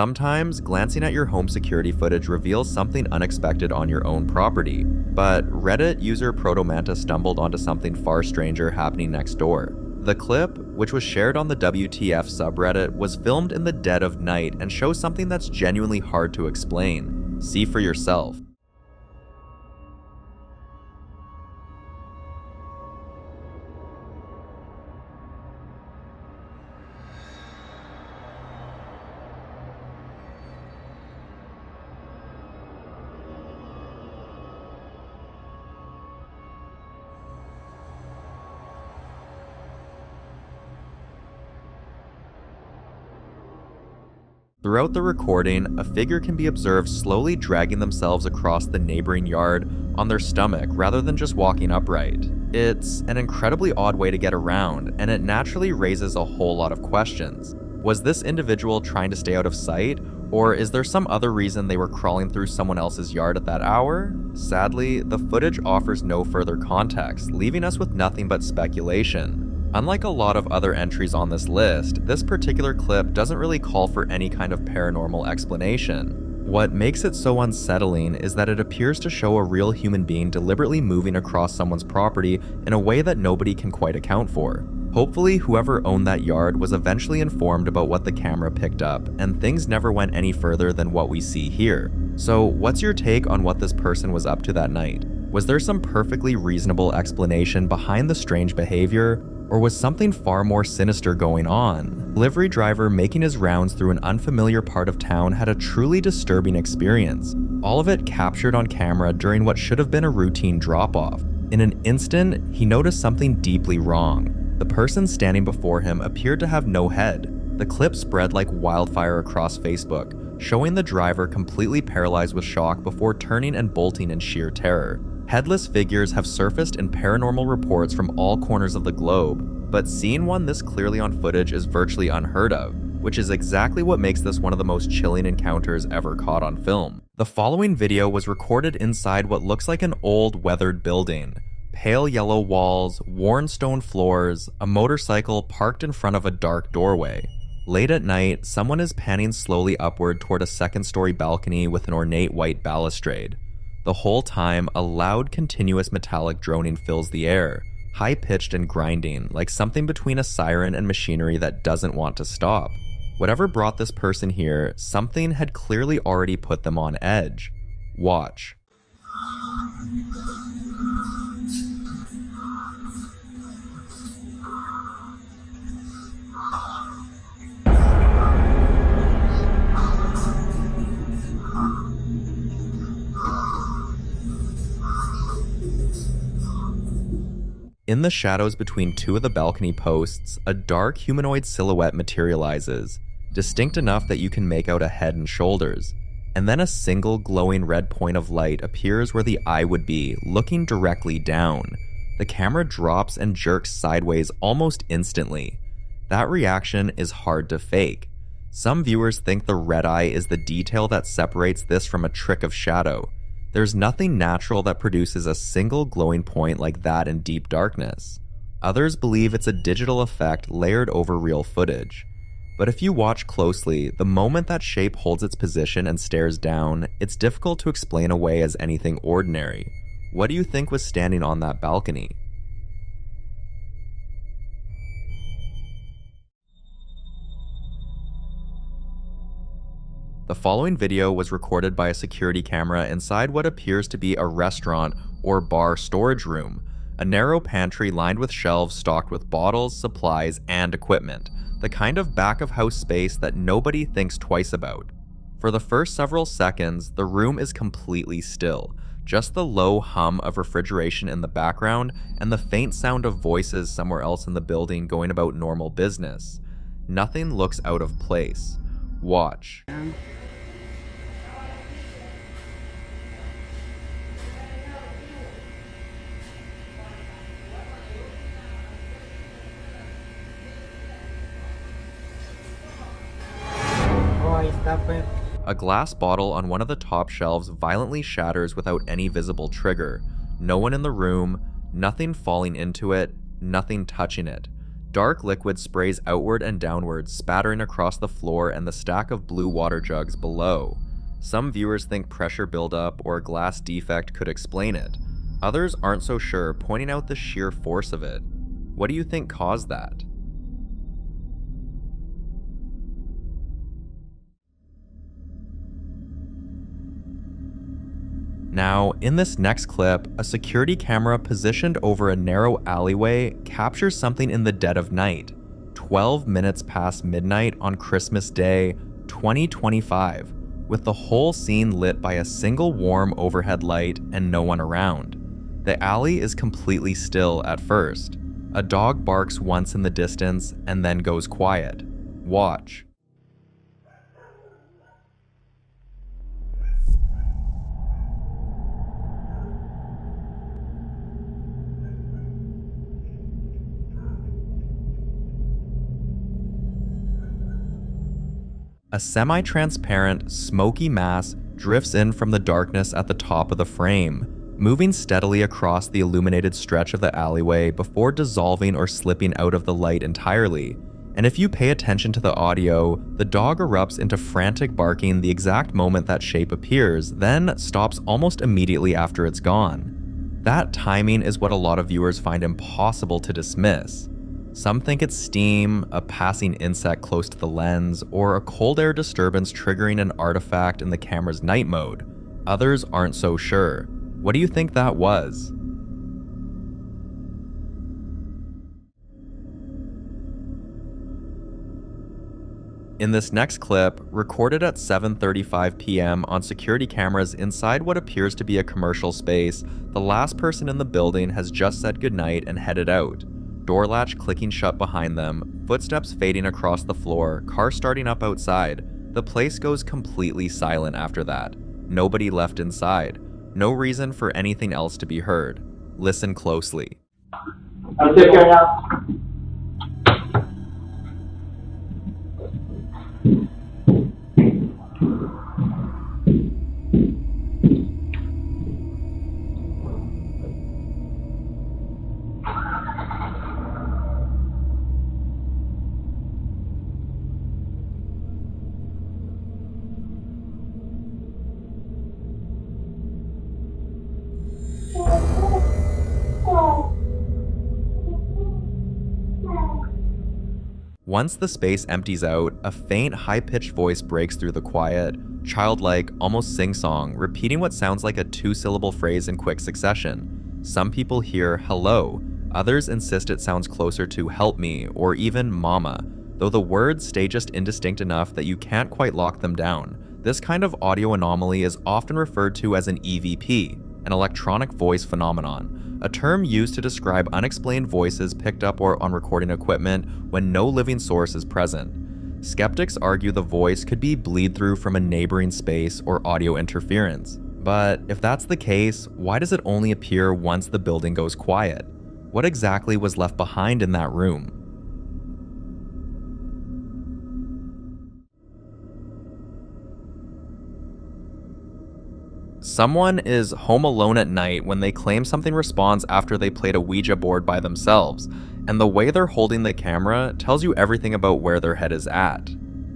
Sometimes, glancing at your home security footage reveals something unexpected on your own property, but Reddit user Protomanta stumbled onto something far stranger happening next door. The clip, which was shared on the WTF subreddit, was filmed in the dead of night and shows something that's genuinely hard to explain. See for yourself. Throughout the recording, a figure can be observed slowly dragging themselves across the neighboring yard on their stomach rather than just walking upright. It's an incredibly odd way to get around, and it naturally raises a whole lot of questions. Was this individual trying to stay out of sight, or is there some other reason they were crawling through someone else's yard at that hour? Sadly, the footage offers no further context, leaving us with nothing but speculation. Unlike a lot of other entries on this list, this particular clip doesn't really call for any kind of paranormal explanation. What makes it so unsettling is that it appears to show a real human being deliberately moving across someone's property in a way that nobody can quite account for. Hopefully, whoever owned that yard was eventually informed about what the camera picked up, and things never went any further than what we see here. So, what's your take on what this person was up to that night? Was there some perfectly reasonable explanation behind the strange behavior? Or was something far more sinister going on? Delivery driver making his rounds through an unfamiliar part of town had a truly disturbing experience. All of it captured on camera during what should have been a routine drop-off. In an instant, he noticed something deeply wrong. The person standing before him appeared to have no head. The clip spread like wildfire across Facebook, showing the driver completely paralyzed with shock before turning and bolting in sheer terror. Headless figures have surfaced in paranormal reports from all corners of the globe, but seeing one this clearly on footage is virtually unheard of, which is exactly what makes this one of the most chilling encounters ever caught on film. The following video was recorded inside what looks like an old, weathered building. Pale yellow walls, worn stone floors, a motorcycle parked in front of a dark doorway. Late at night, someone is panning slowly upward toward a second-story balcony with an ornate white balustrade. The whole time, a loud, continuous metallic droning fills the air, high-pitched and grinding, like something between a siren and machinery that doesn't want to stop. Whatever brought this person here, something had clearly already put them on edge. Watch. In the shadows between two of the balcony posts, a dark humanoid silhouette materializes, distinct enough that you can make out a head and shoulders. And then a single glowing red point of light appears where the eye would be, looking directly down. The camera drops and jerks sideways almost instantly. That reaction is hard to fake. Some viewers think the red eye is the detail that separates this from a trick of shadow. There's nothing natural that produces a single glowing point like that in deep darkness. Others believe it's a digital effect layered over real footage. But if you watch closely, the moment that shape holds its position and stares down, it's difficult to explain away as anything ordinary. What do you think was standing on that balcony? The following video was recorded by a security camera inside what appears to be a restaurant or bar storage room, a narrow pantry lined with shelves stocked with bottles, supplies, and equipment, the kind of back-of-house space that nobody thinks twice about. For the first several seconds, the room is completely still, just the low hum of refrigeration in the background and the faint sound of voices somewhere else in the building going about normal business. Nothing looks out of place. Watch. A glass bottle on one of the top shelves violently shatters without any visible trigger. No one in the room, nothing falling into it, nothing touching it. Dark liquid sprays outward and downward, spattering across the floor and the stack of blue water jugs below. Some viewers think pressure buildup or a glass defect could explain it. Others aren't so sure, pointing out the sheer force of it. What do you think caused that? Now, in this next clip, a security camera positioned over a narrow alleyway captures something in the dead of night, 12 minutes past midnight on Christmas Day, 2025, with the whole scene lit by a single warm overhead light and no one around. The alley is completely still at first. A dog barks once in the distance and then goes quiet. Watch. A semi-transparent, smoky mass drifts in from the darkness at the top of the frame, moving steadily across the illuminated stretch of the alleyway before dissolving or slipping out of the light entirely. And if you pay attention to the audio, the dog erupts into frantic barking the exact moment that shape appears, then stops almost immediately after it's gone. That timing is what a lot of viewers find impossible to dismiss. Some think it's steam, a passing insect close to the lens, or a cold air disturbance triggering an artifact in the camera's night mode. Others aren't so sure. What do you think that was? In this next clip, recorded at 7:35 p.m. on security cameras inside what appears to be a commercial space, the last person in the building has just said goodnight and headed out. Door latch clicking shut behind them, footsteps fading across the floor, car starting up outside. The place goes completely silent after that. Nobody left inside. No reason for anything else to be heard. Listen closely. I'll take care now. Once the space empties out, a faint, high-pitched voice breaks through the quiet, childlike, almost sing-song, repeating what sounds like a two-syllable phrase in quick succession. Some people hear hello, others insist it sounds closer to help me or even mama, though the words stay just indistinct enough that you can't quite lock them down. This kind of audio anomaly is often referred to as an EVP, an electronic voice phenomenon, a term used to describe unexplained voices picked up or on recording equipment when no living source is present. Skeptics argue the voice could be bleed-through from a neighboring space or audio interference. But if that's the case, why does it only appear once the building goes quiet? What exactly was left behind in that room? Someone is home alone at night when they claim something responds after they played a Ouija board by themselves, and the way they're holding the camera tells you everything about where their head is at.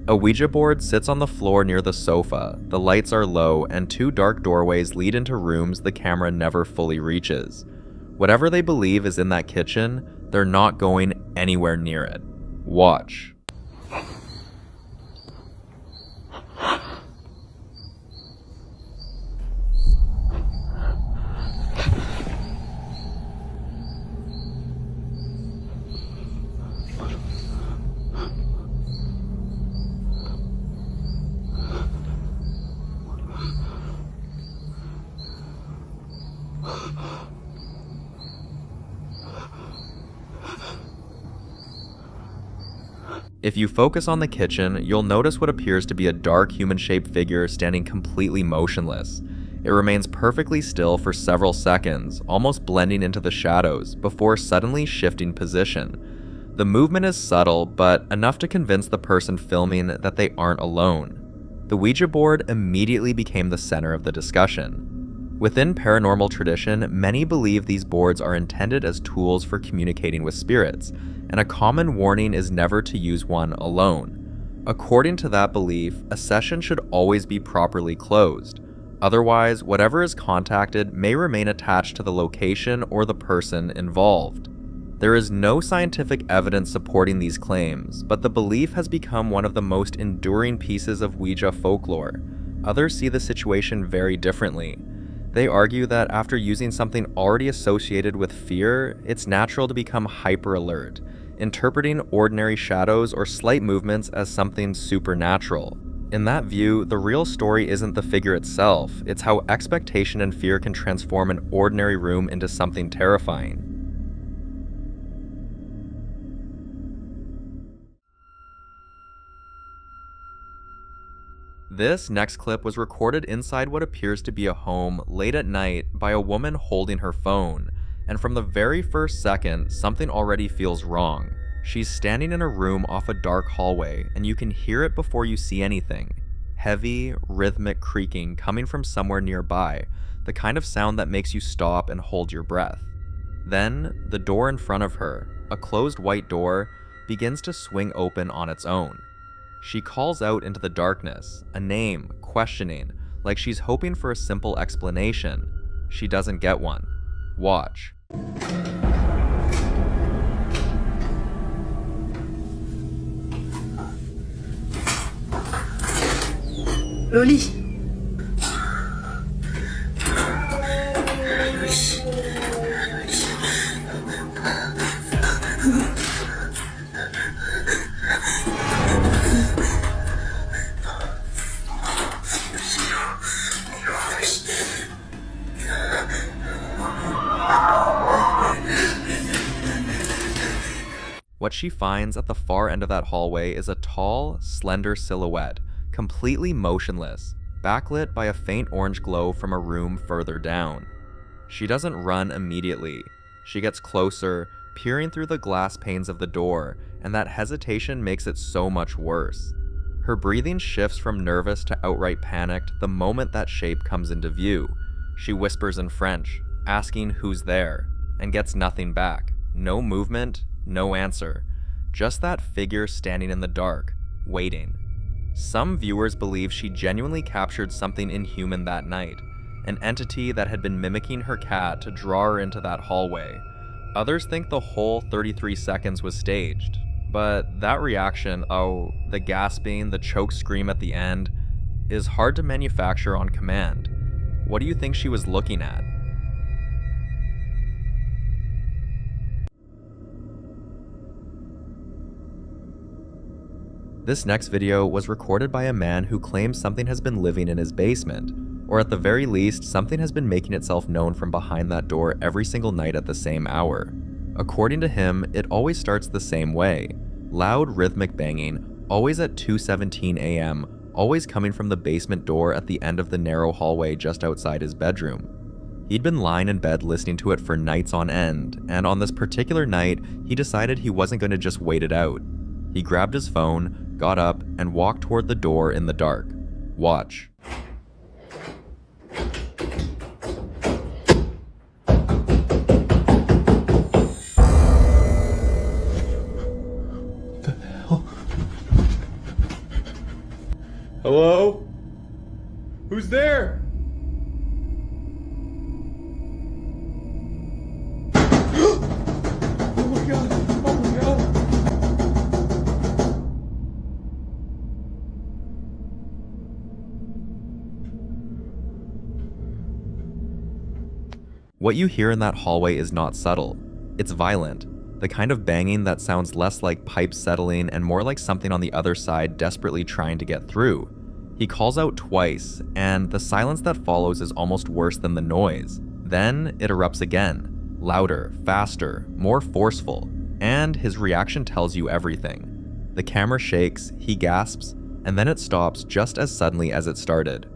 A Ouija board sits on the floor near the sofa, the lights are low, and two dark doorways lead into rooms the camera never fully reaches. Whatever they believe is in that kitchen, they're not going anywhere near it. Watch. If you focus on the kitchen, you'll notice what appears to be a dark human-shaped figure standing completely motionless. It remains perfectly still for several seconds, almost blending into the shadows, before suddenly shifting position. The movement is subtle, but enough to convince the person filming that they aren't alone. The Ouija board immediately became the center of the discussion. Within paranormal tradition, many believe these boards are intended as tools for communicating with spirits, and a common warning is never to use one alone. According to that belief, a session should always be properly closed. Otherwise, whatever is contacted may remain attached to the location or the person involved. There is no scientific evidence supporting these claims, but the belief has become one of the most enduring pieces of Ouija folklore. Others see the situation very differently. They argue that after using something already associated with fear, it's natural to become hyper-alert, interpreting ordinary shadows or slight movements as something supernatural. In that view, the real story isn't the figure itself, it's how expectation and fear can transform an ordinary room into something terrifying. This next clip was recorded inside what appears to be a home late at night by a woman holding her phone, and from the very first second, something already feels wrong. She's standing in a room off a dark hallway, and you can hear it before you see anything. Heavy, rhythmic creaking coming from somewhere nearby, the kind of sound that makes you stop and hold your breath. Then, the door in front of her, a closed white door, begins to swing open on its own. She calls out into the darkness, a name, questioning, like she's hoping for a simple explanation. She doesn't get one. Watch. Loli. What she finds at the far end of that hallway is a tall, slender silhouette, completely motionless, backlit by a faint orange glow from a room further down. She doesn't run immediately. She gets closer, peering through the glass panes of the door, and that hesitation makes it so much worse. Her breathing shifts from nervous to outright panicked the moment that shape comes into view. She whispers in French, asking who's there, and gets nothing back. No movement, no answer. Just that figure standing in the dark, waiting. Some viewers believe she genuinely captured something inhuman that night, an entity that had been mimicking her cat to draw her into that hallway. Others think the whole 33 seconds was staged, but that reaction, the gasping, the choke scream at the end, is hard to manufacture on command. What do you think she was looking at? This next video was recorded by a man who claims something has been living in his basement, or at the very least, something has been making itself known from behind that door every single night at the same hour. According to him, it always starts the same way. Loud rhythmic banging, always at 2:17 a.m., always coming from the basement door at the end of the narrow hallway just outside his bedroom. He'd been lying in bed listening to it for nights on end, and on this particular night, he decided he wasn't going to just wait it out. He grabbed his phone, got up, and walked toward the door in the dark. Watch. Hello? Who's there? Oh my god! Oh my god! What you hear in that hallway is not subtle. It's violent. The kind of banging that sounds less like pipes settling and more like something on the other side desperately trying to get through. He calls out twice, and the silence that follows is almost worse than the noise. Then it erupts again, louder, faster, more forceful, and his reaction tells you everything. The camera shakes, he gasps, and then it stops just as suddenly as it started.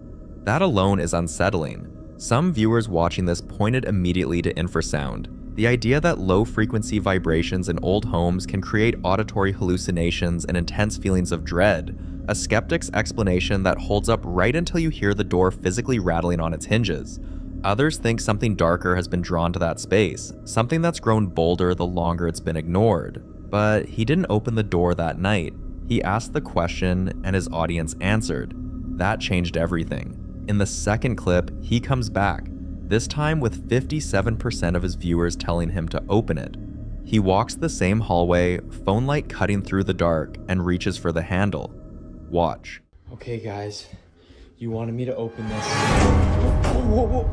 That alone is unsettling. Some viewers watching this pointed immediately to infrasound. The idea that low-frequency vibrations in old homes can create auditory hallucinations and intense feelings of dread, a skeptic's explanation that holds up right until you hear the door physically rattling on its hinges. Others think something darker has been drawn to that space, something that's grown bolder the longer it's been ignored. But he didn't open the door that night. He asked the question, and his audience answered. That changed everything. In the second clip, he comes back, this time with 57% of his viewers telling him to open it. He walks the same hallway, phone light cutting through the dark, and reaches for the handle. Watch. Okay guys, you wanted me to open this. Whoa, whoa, whoa.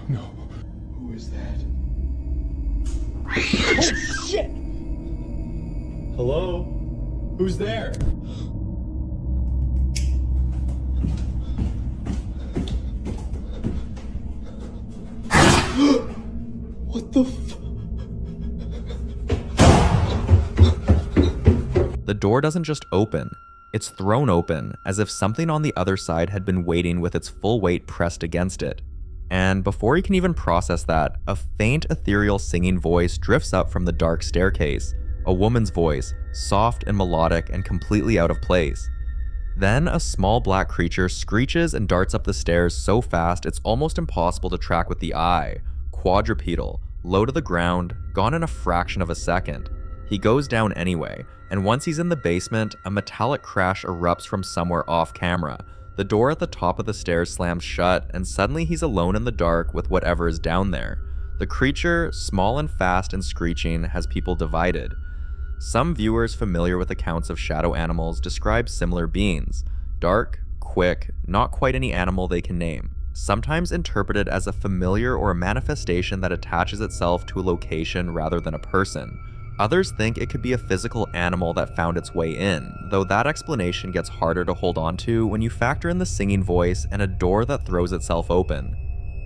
No, who is that? Oh shit! Hello? Who's there? What the f- The door doesn't just open, it's thrown open as if something on the other side had been waiting with its full weight pressed against it. And before he can even process that, a faint ethereal singing voice drifts up from the dark staircase, a woman's voice, soft and melodic and completely out of place. Then a small black creature screeches and darts up the stairs so fast it's almost impossible to track with the eye, quadrupedal, low to the ground, gone in a fraction of a second. He goes down anyway, and once he's in the basement, a metallic crash erupts from somewhere off camera. The door at the top of the stairs slams shut, and suddenly he's alone in the dark with whatever is down there. The creature, small and fast and screeching, has people divided. Some viewers familiar with accounts of shadow animals describe similar beings. Dark, quick, not quite any animal they can name. Sometimes interpreted as a familiar or a manifestation that attaches itself to a location rather than a person. Others think it could be a physical animal that found its way in, though that explanation gets harder to hold on to when you factor in the singing voice and a door that throws itself open.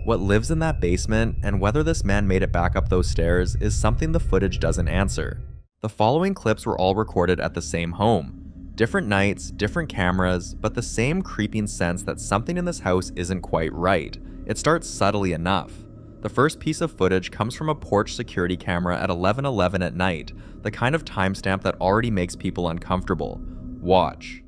What lives in that basement and whether this man made it back up those stairs is something the footage doesn't answer. The following clips were all recorded at the same home. Different nights, different cameras, but the same creeping sense that something in this house isn't quite right. It starts subtly enough. The first piece of footage comes from a porch security camera at 11:11 at night, the kind of timestamp that already makes people uncomfortable. Watch.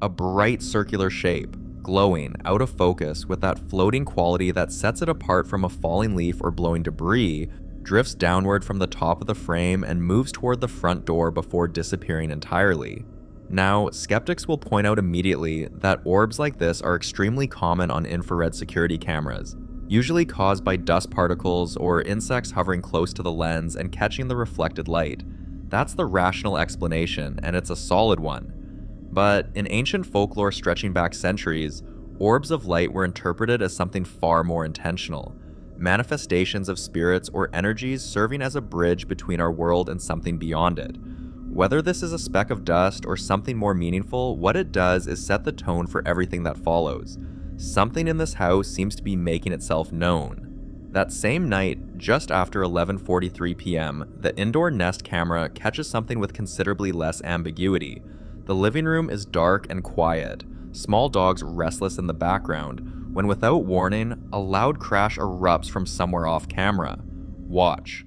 A bright circular shape, glowing, out of focus, with that floating quality that sets it apart from a falling leaf or blowing debris, drifts downward from the top of the frame and moves toward the front door before disappearing entirely. Now, skeptics will point out immediately that orbs like this are extremely common on infrared security cameras, usually caused by dust particles or insects hovering close to the lens and catching the reflected light. That's the rational explanation, and it's a solid one. But in ancient folklore stretching back centuries, orbs of light were interpreted as something far more intentional. Manifestations of spirits or energies serving as a bridge between our world and something beyond it. Whether this is a speck of dust or something more meaningful, what it does is set the tone for everything that follows. Something in this house seems to be making itself known. That same night, just after 11:43 p.m., the indoor Nest camera catches something with considerably less ambiguity. The living room is dark and quiet, small dogs restless in the background, when without warning, a loud crash erupts from somewhere off camera. Watch.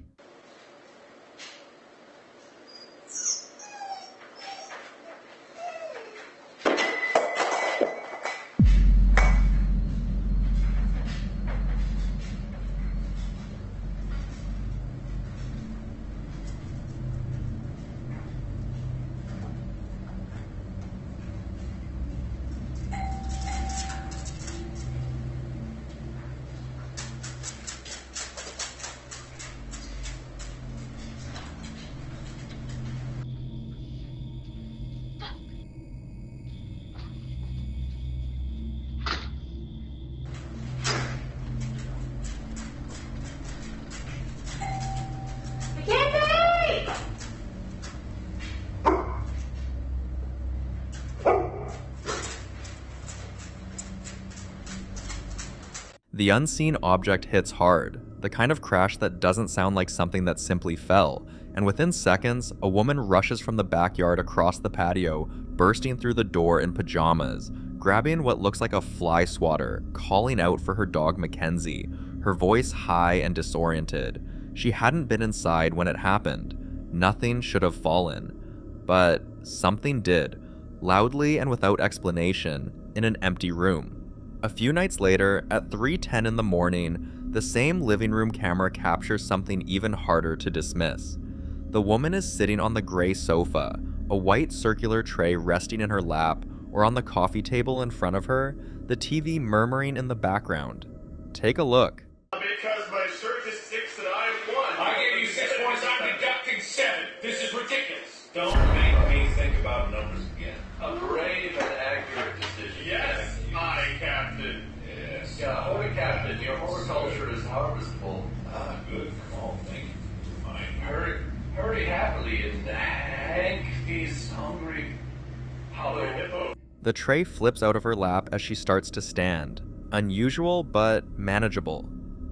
The unseen object hits hard, the kind of crash that doesn't sound like something that simply fell, and within seconds, a woman rushes from the backyard across the patio, bursting through the door in pajamas, grabbing what looks like a fly swatter, calling out for her dog Mackenzie, her voice high and disoriented. She hadn't been inside when it happened. Nothing should have fallen. But something did, loudly and without explanation, in an empty room. A few nights later, at 3:10 in the morning, the same living room camera captures something even harder to dismiss. The woman is sitting on the gray sofa, a white circular tray resting in her lap, or on the coffee table in front of her, the TV murmuring in the background. Take a look. Because my search is 6 and I 1. I give you 6 points, I'm deducting 7. This is ridiculous. Don't make me think about numbers again. A brave and accurate decision. Yes, I, Captain. Yes. Yeah, holy Captain, your horticulture is harvestful. Ah, good. Oh, thank you. Fine. Hurry happily, and Hank, he's hungry. Hello. The tray flips out of her lap as she starts to stand. Unusual, but manageable.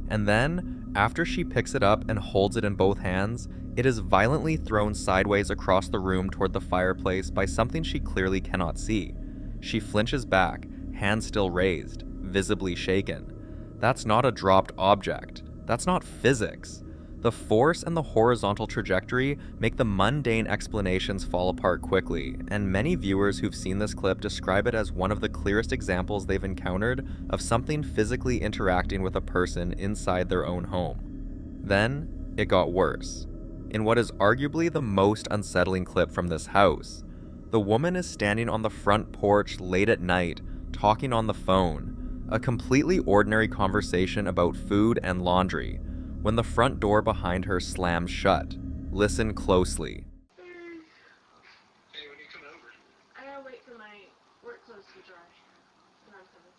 And then, After she picks it up and holds it in both hands, it is violently thrown sideways across the room toward the fireplace by something she clearly cannot see. She flinches back, hands still raised, visibly shaken. That's not a dropped object. That's not physics. The force and the horizontal trajectory make the mundane explanations fall apart quickly, and many viewers who've seen this clip describe it as one of the clearest examples they've encountered of something physically interacting with a person inside their own home. Then, it got worse. In what is arguably the most unsettling clip from this house, the woman is standing on the front porch late at night, talking on the phone, a completely ordinary conversation about food and laundry, when the front door behind her slams shut. Listen closely. Hey, when you coming over? I gotta wait for my work clothes to dry. And I'm coming.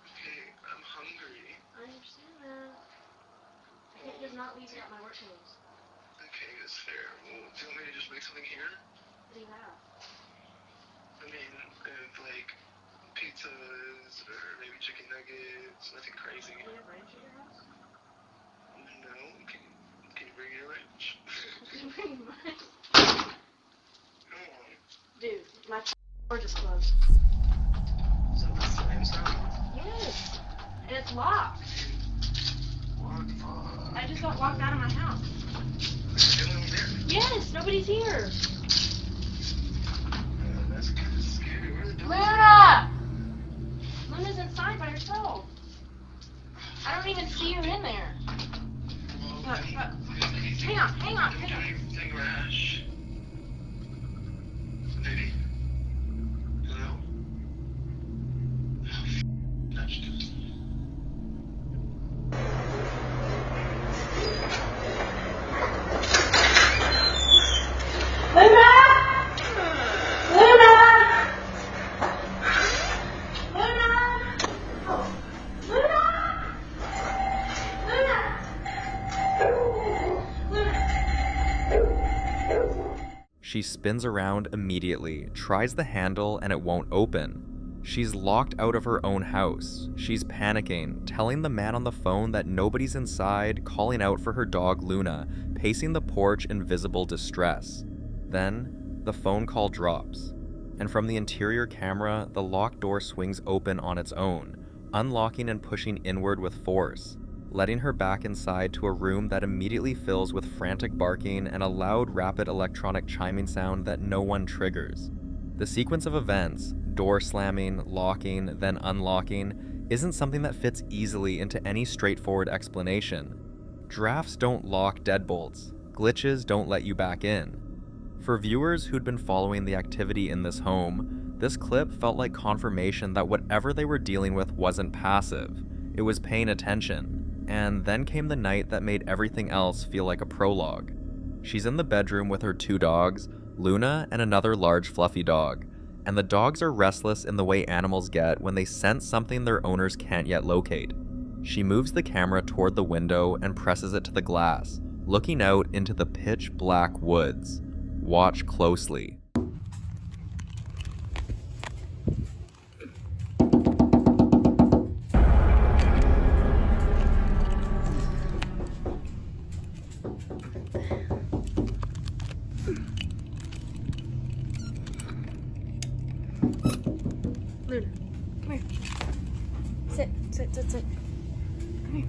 Okay, I'm hungry. I understand that. I can't just not leave without my work clothes. Okay, that's fair. Well, do you want me to just make something here? What do you have? I mean, like pizzas or maybe chicken nuggets, nothing crazy. Do you have ranch at your house? No, can you bring your lunch? Can you bring your lunch? Come on. Dude, my door just closed. So that's the inside? Yes. And it's locked. What the fuck? I just got locked out of my house. Is anyone there? Yes, nobody's here. That's kind of scary. Where's the door? Luna! Luna's inside by herself. I don't even see her in there. Look. Hang on. Take a rash. Lady? Hello? Touched it. She spins around immediately, tries the handle, and it won't open. She's locked out of her own house. She's panicking, telling the man on the phone that nobody's inside, calling out for her dog Luna, pacing the porch in visible distress. Then, the phone call drops, and from the interior camera, the locked door swings open on its own, unlocking and pushing inward with force, letting her back inside to a room that immediately fills with frantic barking and a loud, rapid electronic chiming sound that no one triggers. The sequence of events, door slamming, locking, then unlocking, isn't something that fits easily into any straightforward explanation. Drafts don't lock deadbolts. Glitches don't let you back in. For viewers who'd been following the activity in this home, this clip felt like confirmation that whatever they were dealing with wasn't passive. It was paying attention. And then came the night that made everything else feel like a prologue. She's in the bedroom with her two dogs, Luna and another large fluffy dog, and the dogs are restless in the way animals get when they sense something their owners can't yet locate. She moves the camera toward the window and presses it to the glass, looking out into the pitch black woods. Watch closely. Luna, come here. Sit. Come here.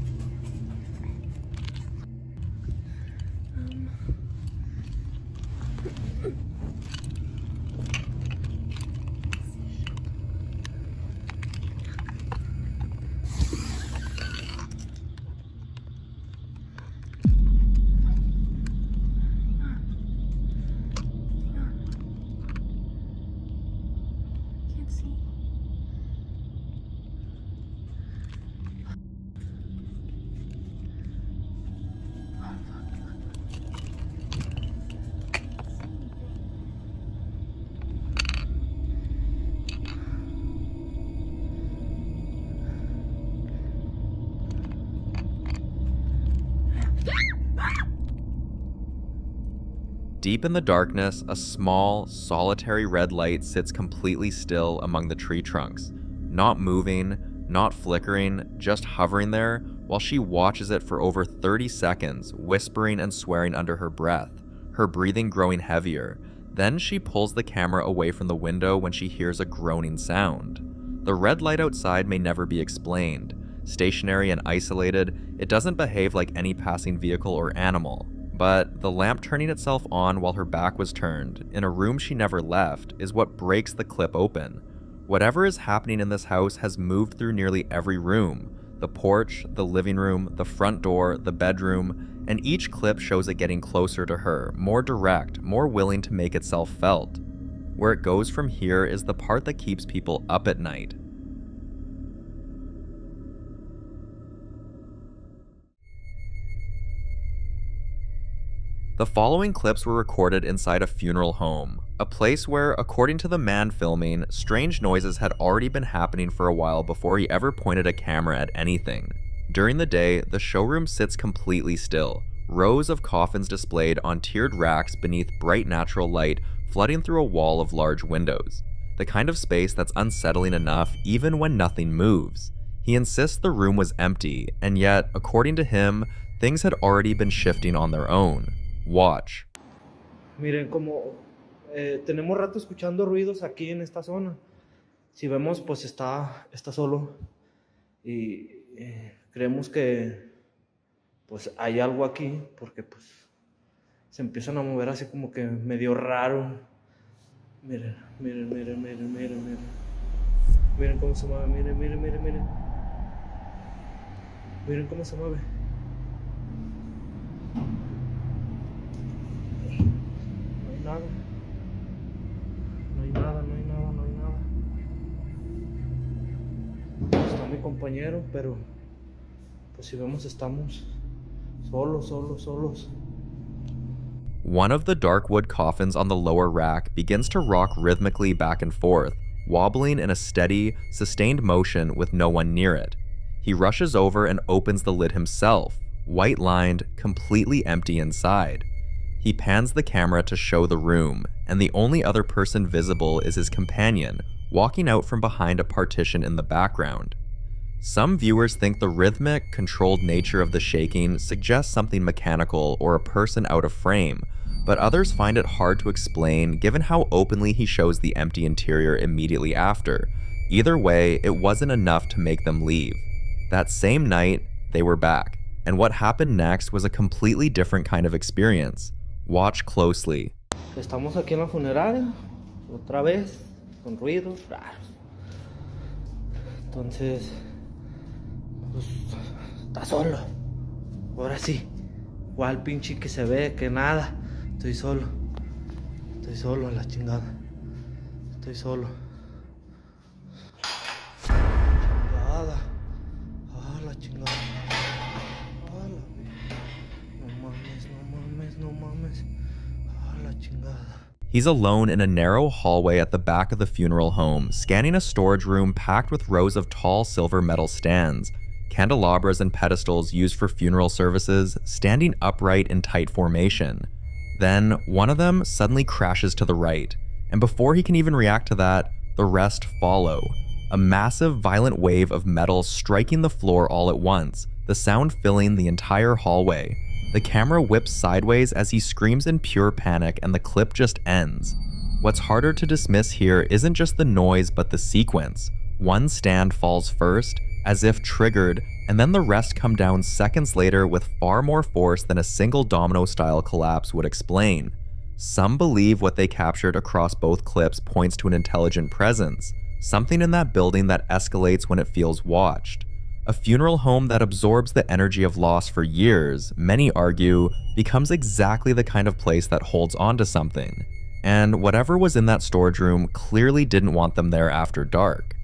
Can't see. Deep in the darkness, a small, solitary red light sits completely still among the tree trunks, not moving, not flickering, just hovering there, while she watches it for over 30 seconds, whispering and swearing under her breath, her breathing growing heavier. Then she pulls the camera away from the window when she hears a groaning sound. The red light outside may never be explained. Stationary and isolated, it doesn't behave like any passing vehicle or animal. But the lamp turning itself on while her back was turned, in a room she never left, is what breaks the clip open. Whatever is happening in this house has moved through nearly every room. The porch, the living room, the front door, the bedroom, and each clip shows it getting closer to her, more direct, more willing to make itself felt. Where it goes from here is the part that keeps people up at night. The following clips were recorded inside a funeral home, a place where, according to the man filming, strange noises had already been happening for a while before he ever pointed a camera at anything. During the day, the showroom sits completely still, rows of coffins displayed on tiered racks beneath bright natural light flooding through a wall of large windows, the kind of space that's unsettling enough even when nothing moves. He insists the room was empty, and yet, according to him, things had already been shifting on their own. Watch. Miren, como tenemos rato escuchando ruidos aquí en esta zona. Si vemos, pues está solo. Y creemos que pues hay algo aquí, porque pues se empiezan a mover así como que medio raro. Miren, miren, miren, miren, miren, miren. Miren cómo se mueve, miren, miren, miren, miren. Miren cómo se mueve. Nada. No hay nada, no hay nada, no hay nada. Está mi compañero, pero pues si vemos estamos solos. One of the dark wood coffins on the lower rack begins to rock rhythmically back and forth, wobbling in a steady, sustained motion with no one near it. He rushes over and opens the lid himself, white-lined, completely empty inside. He pans the camera to show the room, and the only other person visible is his companion, walking out from behind a partition in the background. Some viewers think the rhythmic, controlled nature of the shaking suggests something mechanical or a person out of frame, but others find it hard to explain given how openly he shows the empty interior immediately after. Either way, it wasn't enough to make them leave. That same night, they were back, and what happened next was a completely different kind of experience. Watch closely. Estamos aquí en la funeraria, otra vez, con ruidos raros. Entonces, pues, está solo. Ahora sí, ¿cuál pinche que se ve? Que nada. Estoy solo a la chingada. Estoy solo. Chingada. Ah, la chingada. Ah, la... No mames. Ah, la chingada. He's alone in a narrow hallway at the back of the funeral home, scanning a storage room packed with rows of tall silver metal stands, candelabras and pedestals used for funeral services, standing upright in tight formation. Then, one of them suddenly crashes to the right, and before he can even react to that, the rest follow. A massive, violent wave of metal striking the floor all at once, the sound filling the entire hallway. The camera whips sideways as he screams in pure panic, and the clip just ends. What's harder to dismiss here isn't just the noise, but the sequence. One stand falls first, as if triggered, and then the rest come down seconds later with far more force than a single domino-style collapse would explain. Some believe what they captured across both clips points to an intelligent presence, something in that building that escalates when it feels watched. A funeral home that absorbs the energy of loss for years, many argue, becomes exactly the kind of place that holds on to something. And whatever was in that storage room clearly didn't want them there after dark.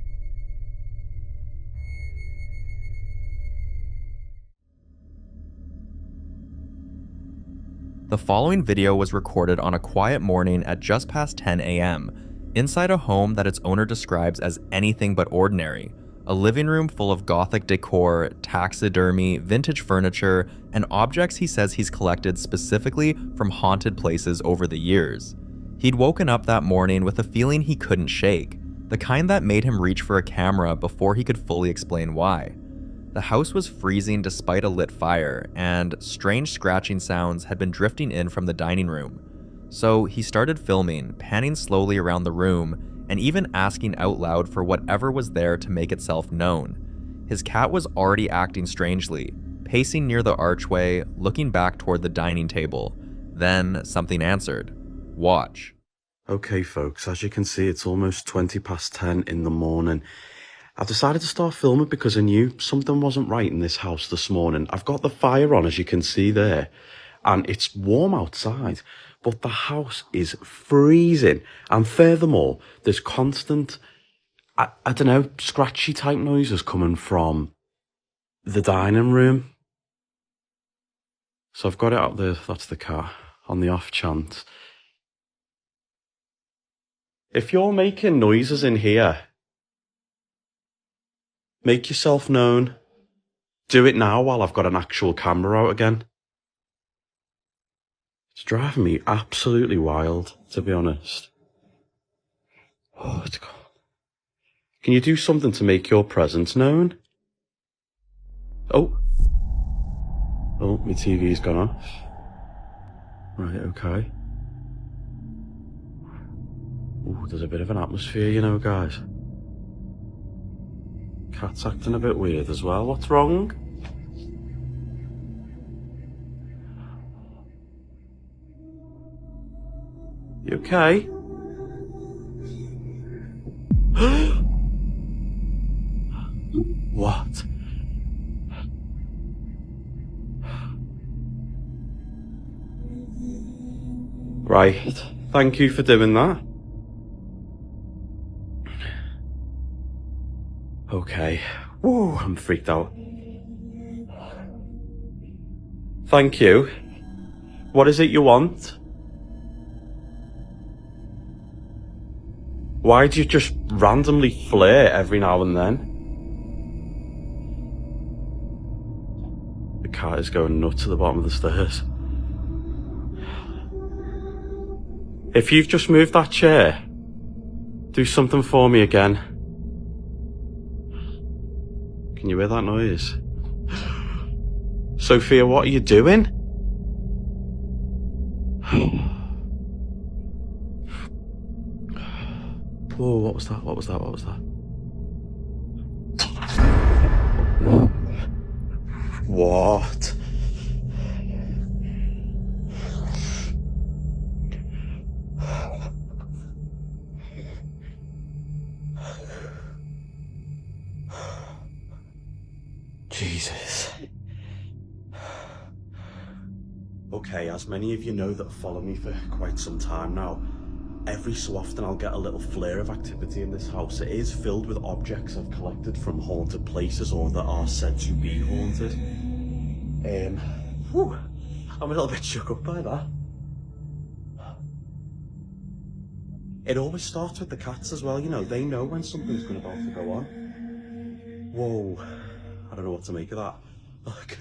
The following video was recorded on a quiet morning at just past 10 a.m., inside a home that its owner describes as anything but ordinary. A living room full of gothic decor, taxidermy, vintage furniture, and objects he says he's collected specifically from haunted places over the years. He'd woken up that morning with a feeling he couldn't shake, the kind that made him reach for a camera before he could fully explain why. The house was freezing despite a lit fire, and strange scratching sounds had been drifting in from the dining room. So he started filming, panning slowly around the room, and even asking out loud for whatever was there to make itself known. His cat was already acting strangely, pacing near the archway, looking back toward the dining table. Then something answered. Watch. Okay folks, as you can see, it's almost 10:20 in the morning. I've decided to start filming because I knew something wasn't right in this house this morning. I've got the fire on, as you can see there, and it's warm outside, but the house is freezing. And furthermore, there's constant, I don't know, scratchy type noises coming from the dining room. So I've got it out there, that's the car, on the off chance. If you're making noises in here, make yourself known. Do it now while I've got an actual camera out again. It's driving me absolutely wild, to be honest. Oh, it's cold. Can you do something to make your presence known? Oh. Oh, my TV's gone off. Right, okay. Ooh, there's a bit of an atmosphere, you know, guys. Cat's acting a bit weird as well. What's wrong? You okay? What? Right. Thank you for doing that. Okay. Whoa, I'm freaked out. Thank you. What is it you want? Why do you just randomly flare every now and then? The cat is going nuts at the bottom of the stairs. If you've just moved that chair, do something for me again. Can you hear that noise? Sophia, what are you doing? Whoa, what was that? What was that? What was that? What? Jesus. Okay, as many of you know that follow me for quite some time now, every so often I'll get a little flare of activity in this house. It is filled with objects I've collected from haunted places or that are said to be haunted. Whew, I'm a little bit shook up by that. It always starts with the cats as well, you know, they know when something's about to go on. Whoa, I don't know what to make of that. Look.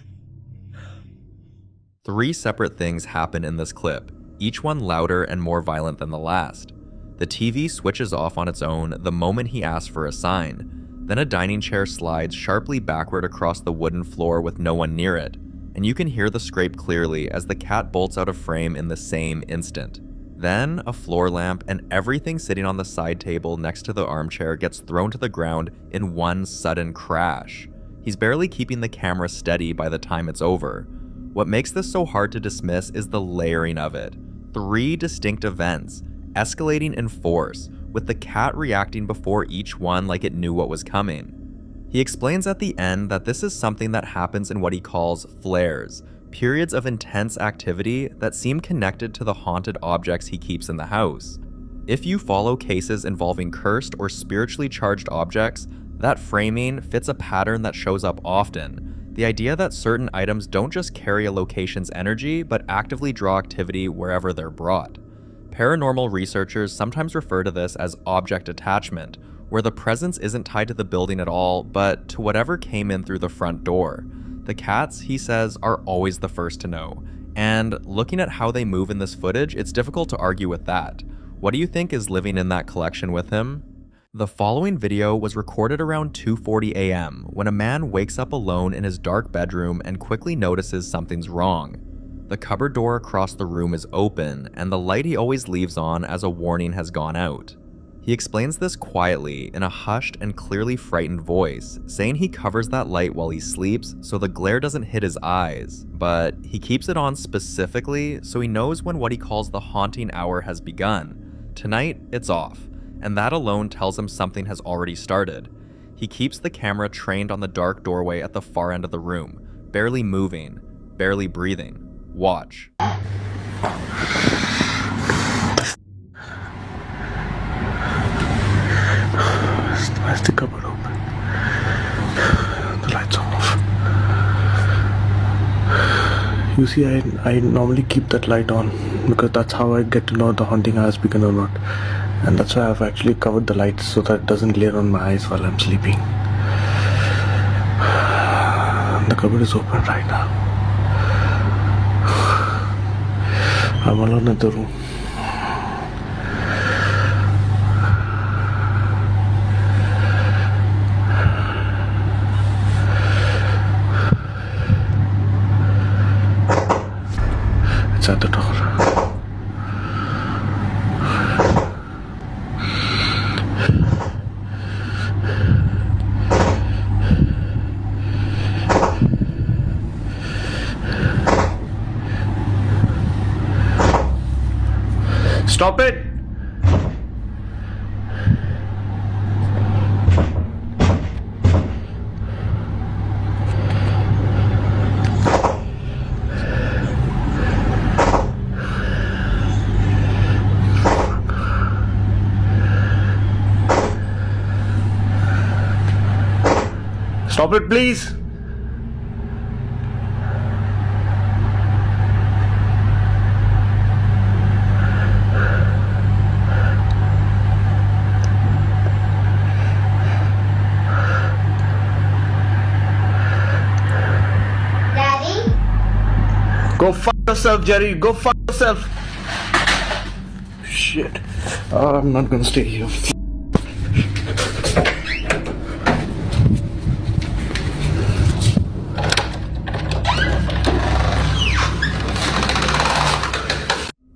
3 separate things happen in this clip, each one louder and more violent than the last. The TV switches off on its own the moment he asks for a sign. Then a dining chair slides sharply backward across the wooden floor with no one near it, and you can hear the scrape clearly as the cat bolts out of frame in the same instant. Then, a floor lamp and everything sitting on the side table next to the armchair gets thrown to the ground in one sudden crash. He's barely keeping the camera steady by the time it's over. What makes this so hard to dismiss is the layering of it. 3 distinct events, escalating in force, with the cat reacting before each one like it knew what was coming. He explains at the end that this is something that happens in what he calls flares, periods of intense activity that seem connected to the haunted objects he keeps in the house. If you follow cases involving cursed or spiritually charged objects, that framing fits a pattern that shows up often. The idea that certain items don't just carry a location's energy, but actively draw activity wherever they're brought. Paranormal researchers sometimes refer to this as object attachment, where the presence isn't tied to the building at all, but to whatever came in through the front door. The cats, he says, are always the first to know, and looking at how they move in this footage, it's difficult to argue with that. What do you think is living in that collection with him? The following video was recorded around 2:40 a.m. when a man wakes up alone in his dark bedroom and quickly notices something's wrong. The cupboard door across the room is open, and the light he always leaves on as a warning has gone out. He explains this quietly in a hushed and clearly frightened voice, saying he covers that light while he sleeps so the glare doesn't hit his eyes, but he keeps it on specifically so he knows when what he calls the haunting hour has begun. Tonight, it's off, and that alone tells him something has already started. He keeps the camera trained on the dark doorway at the far end of the room, barely moving, barely breathing. Watch. Why's the cupboard open? The lights are off. You see, I normally keep that light on because that's how I get to know the haunting has begun or not. And that's why I've actually covered the lights so that it doesn't glare on my eyes while I'm sleeping. The cupboard is open right now. I'm alone in the room. It's at the door. Stop it! Stop it, please! Go fuck yourself, Jerry. Go fuck yourself. Shit. I'm not gonna stay here.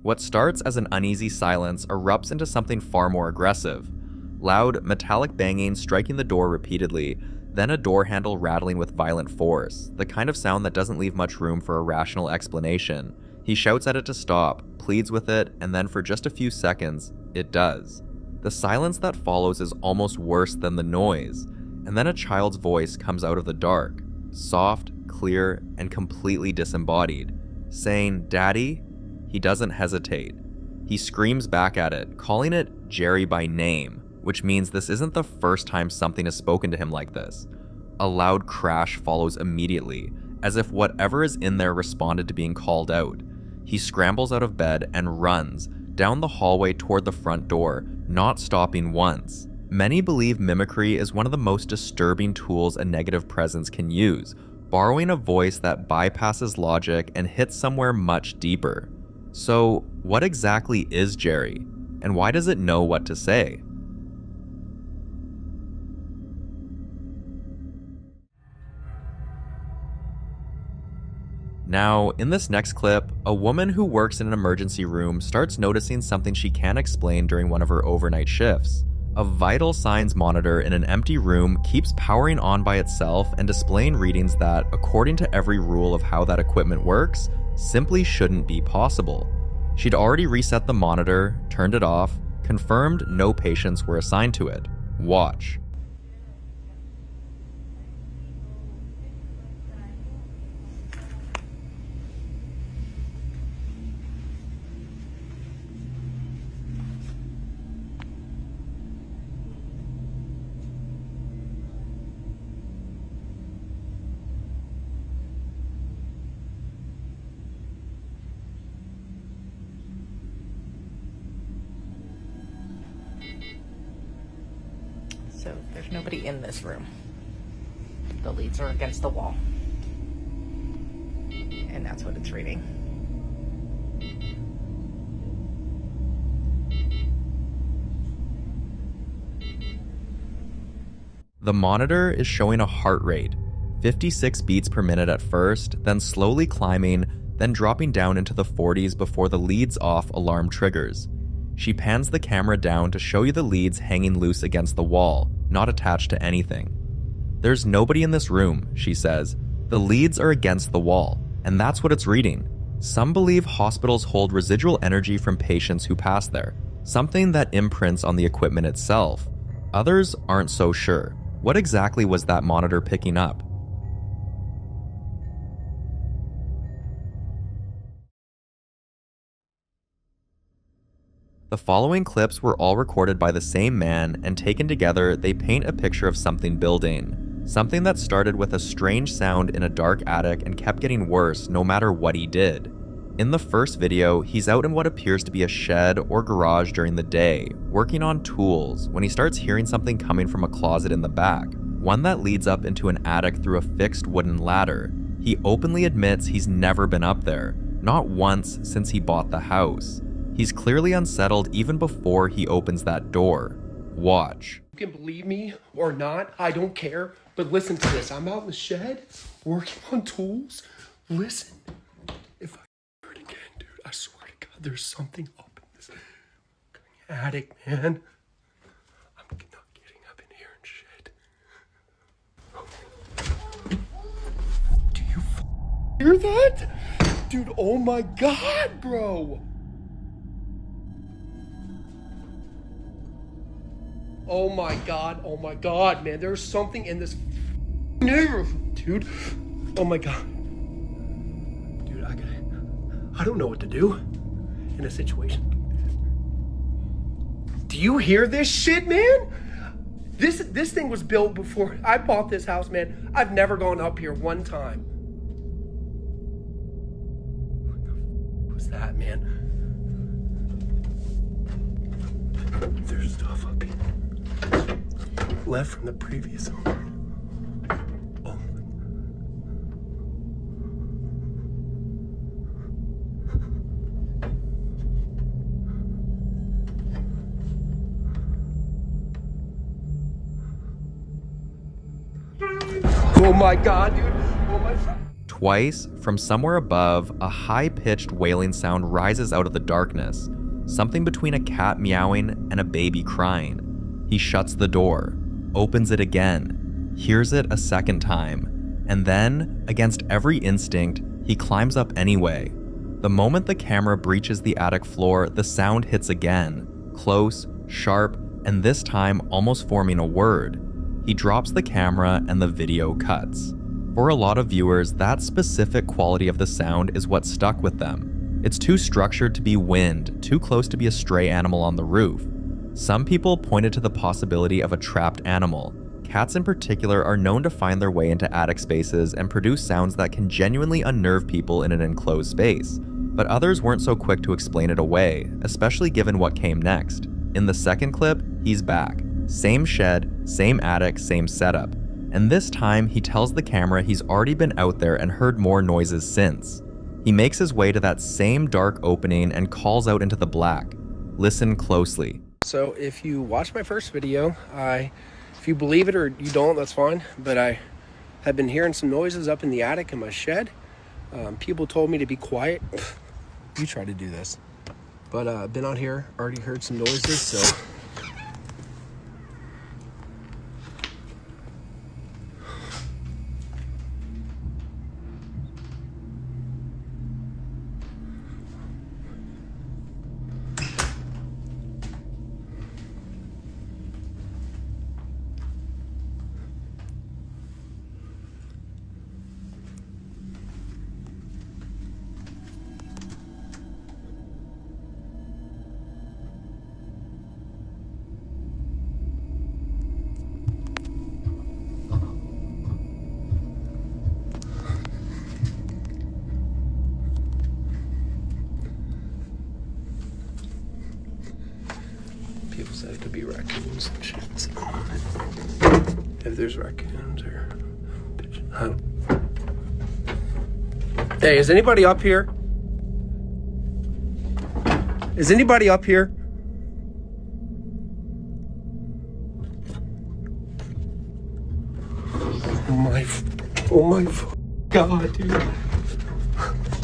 What starts as an uneasy silence erupts into something far more aggressive. Loud, metallic banging striking the door repeatedly, then a door handle rattling with violent force, the kind of sound that doesn't leave much room for a rational explanation. He shouts at it to stop, pleads with it, and then for just a few seconds, it does. The silence that follows is almost worse than the noise, and then a child's voice comes out of the dark, soft, clear, and completely disembodied, saying, "Daddy?" He doesn't hesitate. He screams back at it, calling it Jerry by name, which means this isn't the first time something has spoken to him like this. A loud crash follows immediately, as if whatever is in there responded to being called out. He scrambles out of bed and runs down the hallway toward the front door, not stopping once. Many believe mimicry is one of the most disturbing tools a negative presence can use, borrowing a voice that bypasses logic and hits somewhere much deeper. So, what exactly is Jerry, and why does it know what to say? Now, in this next clip, a woman who works in an emergency room starts noticing something she can't explain during one of her overnight shifts. A vital signs monitor in an empty room keeps powering on by itself and displaying readings that, according to every rule of how that equipment works, simply shouldn't be possible. She'd already reset the monitor, turned it off, confirmed no patients were assigned to it. Watch. So there's nobody in this room. The leads are against the wall. And that's what it's reading. The monitor is showing a heart rate, 56 beats per minute at first, then slowly climbing, then dropping down into the 40s before the leads off alarm triggers. She pans the camera down to show you the leads hanging loose against the wall, not attached to anything. There's nobody in this room, she says. The leads are against the wall, and that's what it's reading. Some believe hospitals hold residual energy from patients who pass there, something that imprints on the equipment itself. Others aren't so sure. What exactly was that monitor picking up? The following clips were all recorded by the same man, and taken together, they paint a picture of something building. Something that started with a strange sound in a dark attic and kept getting worse no matter what he did. In the first video, he's out in what appears to be a shed or garage during the day, working on tools, when he starts hearing something coming from a closet in the back, one that leads up into an attic through a fixed wooden ladder. He openly admits he's never been up there, not once since he bought the house. He's clearly unsettled even before he opens that door. Watch. You can believe me or not, I don't care, but listen to this. I'm out in the shed, working on tools. Listen, if I hear it again, dude, I swear to God, there's something up in this attic, man. I'm not getting up in here and shit. Do you hear that? Dude, oh my God, bro. Oh my God, man. There's something in this neighborhood, dude. Oh my God. Dude, I don't know what to do in a situation like this. Do you hear this shit, man? This thing was built before I bought this house, man. I've never gone up here one time. What was that, man? There's stuff up here. Left from the previous owner. Oh. Oh my God, dude. Oh my God. Twice, from somewhere above, a high-pitched wailing sound rises out of the darkness, something between a cat meowing and a baby crying. He shuts the door, opens it again, hears it a second time, and then, against every instinct, he climbs up anyway. The moment the camera breaches the attic floor, the sound hits again, close, sharp, and this time almost forming a word. He drops the camera and the video cuts. For a lot of viewers, that specific quality of the sound is what stuck with them. It's too structured to be wind, too close to be a stray animal on the roof. Some people pointed to the possibility of a trapped animal. Cats in particular are known to find their way into attic spaces and produce sounds that can genuinely unnerve people in an enclosed space. But others weren't so quick to explain it away, especially given what came next. In the second clip, he's back. Same shed, same attic, same setup. And this time, he tells the camera he's already been out there and heard more noises since. He makes his way to that same dark opening and calls out into the black. Listen closely. So if you watch my first video, if you believe it or you don't, that's fine. But I have been hearing some noises up in the attic in my shed. People told me to be quiet. You try to do this. But I've been out here, already heard some noises, so. People said it could be raccoons and shit. If there's raccoons or pigeons. I don't. Hey, is anybody up here? Is anybody up here? Oh my God, dude.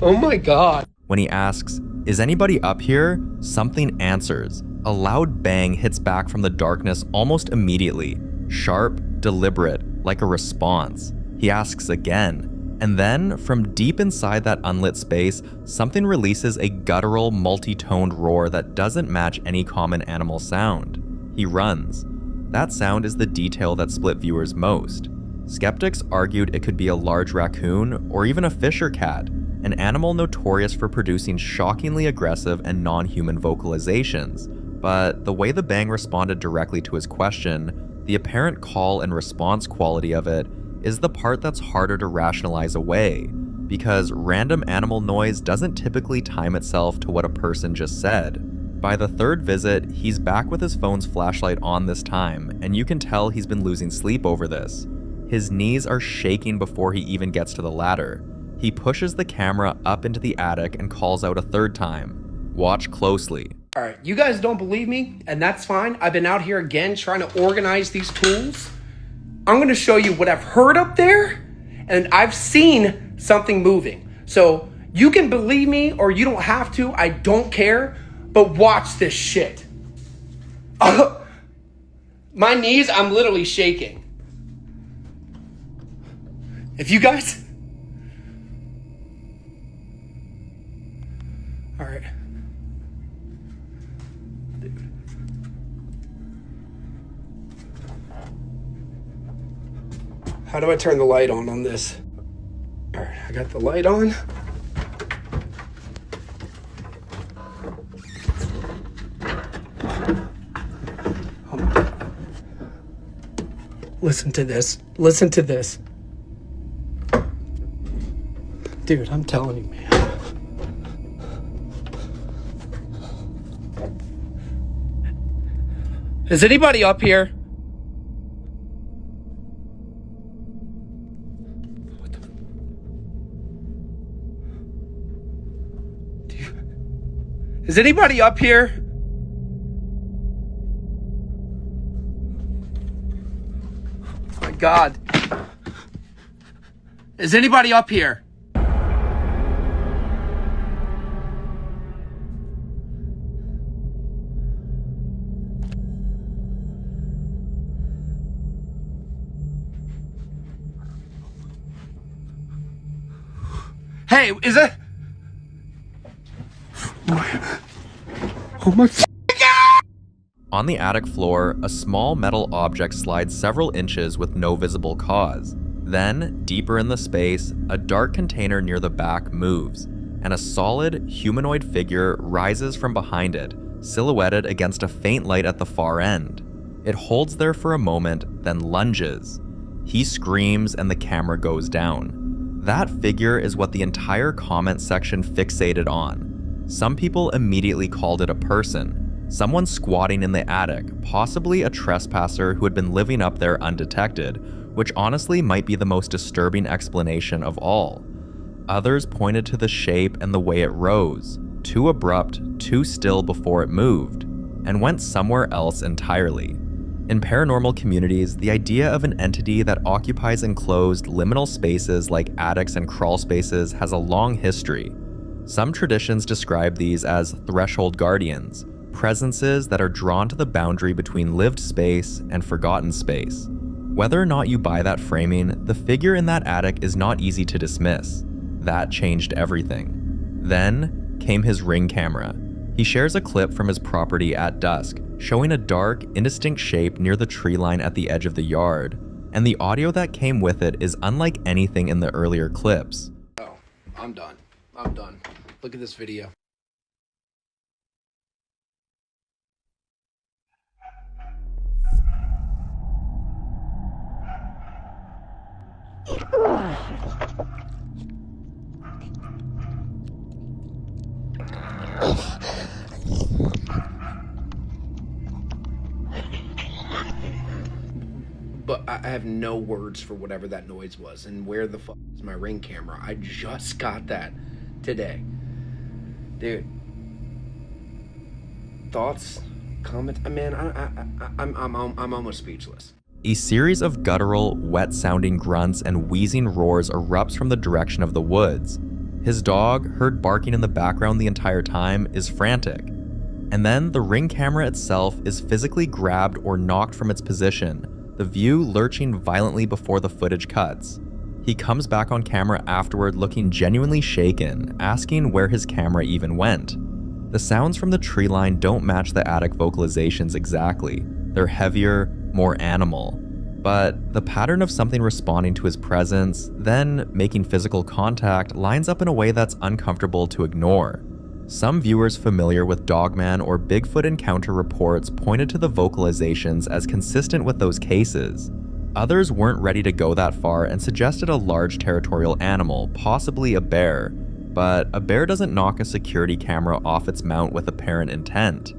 Oh my God. When he asks, "Is anybody up here?" something answers. A loud bang hits back from the darkness almost immediately. Sharp, deliberate, like a response. He asks again. And then, from deep inside that unlit space, something releases a guttural, multi-toned roar that doesn't match any common animal sound. He runs. That sound is the detail that split viewers most. Skeptics argued it could be a large raccoon or even a fisher cat, an animal notorious for producing shockingly aggressive and non-human vocalizations. But the way the bang responded directly to his question, the apparent call and response quality of it, is the part that's harder to rationalize away, because random animal noise doesn't typically time itself to what a person just said. By the third visit, he's back with his phone's flashlight on this time, and you can tell he's been losing sleep over this. His knees are shaking before he even gets to the ladder. He pushes the camera up into the attic and calls out a third time. Watch closely. All right, you guys don't believe me, and that's fine. I've been out here again trying to organize these tools. I'm going to show you what I've heard up there, and I've seen something moving. So you can believe me or you don't have to. I don't care, but watch this shit. My knees, I'm literally shaking. If you guys... All right. How do I turn the light on this? All right, I got the light on. Listen to this. Listen to this. Dude, I'm telling you, man. Is anybody up here? Is anybody up here? Oh my God. Is anybody up here? Hey, is it? Oh my God! On the attic floor, a small metal object slides several inches with no visible cause. Then, deeper in the space, a dark container near the back moves, and a solid, humanoid figure rises from behind it, silhouetted against a faint light at the far end. It holds there for a moment, then lunges. He screams and the camera goes down. That figure is what the entire comment section fixated on. Some people immediately called it a person, someone squatting in the attic, possibly a trespasser who had been living up there undetected, which honestly might be the most disturbing explanation of all. Others pointed to the shape and the way it rose, too abrupt, too still before it moved, and went somewhere else entirely. In paranormal communities, the idea of an entity that occupies enclosed, liminal spaces like attics and crawl spaces has a long history. Some traditions describe these as threshold guardians, presences that are drawn to the boundary between lived space and forgotten space. Whether or not you buy that framing, the figure in that attic is not easy to dismiss. That changed everything. Then came his Ring camera. He shares a clip from his property at dusk, showing a dark, indistinct shape near the tree line at the edge of the yard, and the audio that came with it is unlike anything in the earlier clips. Oh, I'm done. I'm done. Look at this video. But I have no words for whatever that noise was. And where the fuck is my Ring camera? I just got that today. Dude. Thoughts? Comments? Man, I'm almost speechless. A series of guttural, wet-sounding grunts and wheezing roars erupts from the direction of the woods. His dog, heard barking in the background the entire time, is frantic. And then the Ring camera itself is physically grabbed or knocked from its position, the view lurching violently before the footage cuts. He comes back on camera afterward looking genuinely shaken, asking where his camera even went. The sounds from the tree line don't match the attic vocalizations exactly. They're heavier, more animal. But the pattern of something responding to his presence, then making physical contact, lines up in a way that's uncomfortable to ignore. Some viewers familiar with Dogman or Bigfoot encounter reports pointed to the vocalizations as consistent with those cases. Others weren't ready to go that far and suggested a large territorial animal, possibly a bear. But a bear doesn't knock a security camera off its mount with apparent intent.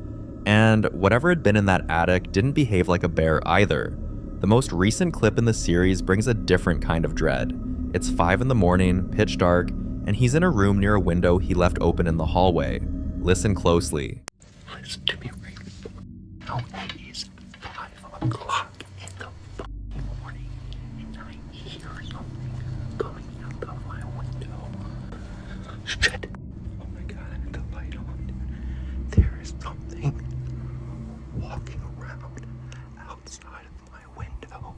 And whatever had been in that attic didn't behave like a bear either. The most recent clip in the series brings a different kind of dread. It's 5 in the morning, pitch dark, and he's in a room near a window he left open in the hallway. Listen closely. Listen to me right now. It is 5 o'clock in the fucking morning, and I hear something coming out of my window. Shit. Oh my god, I had the light on. There is something walking around outside of my window.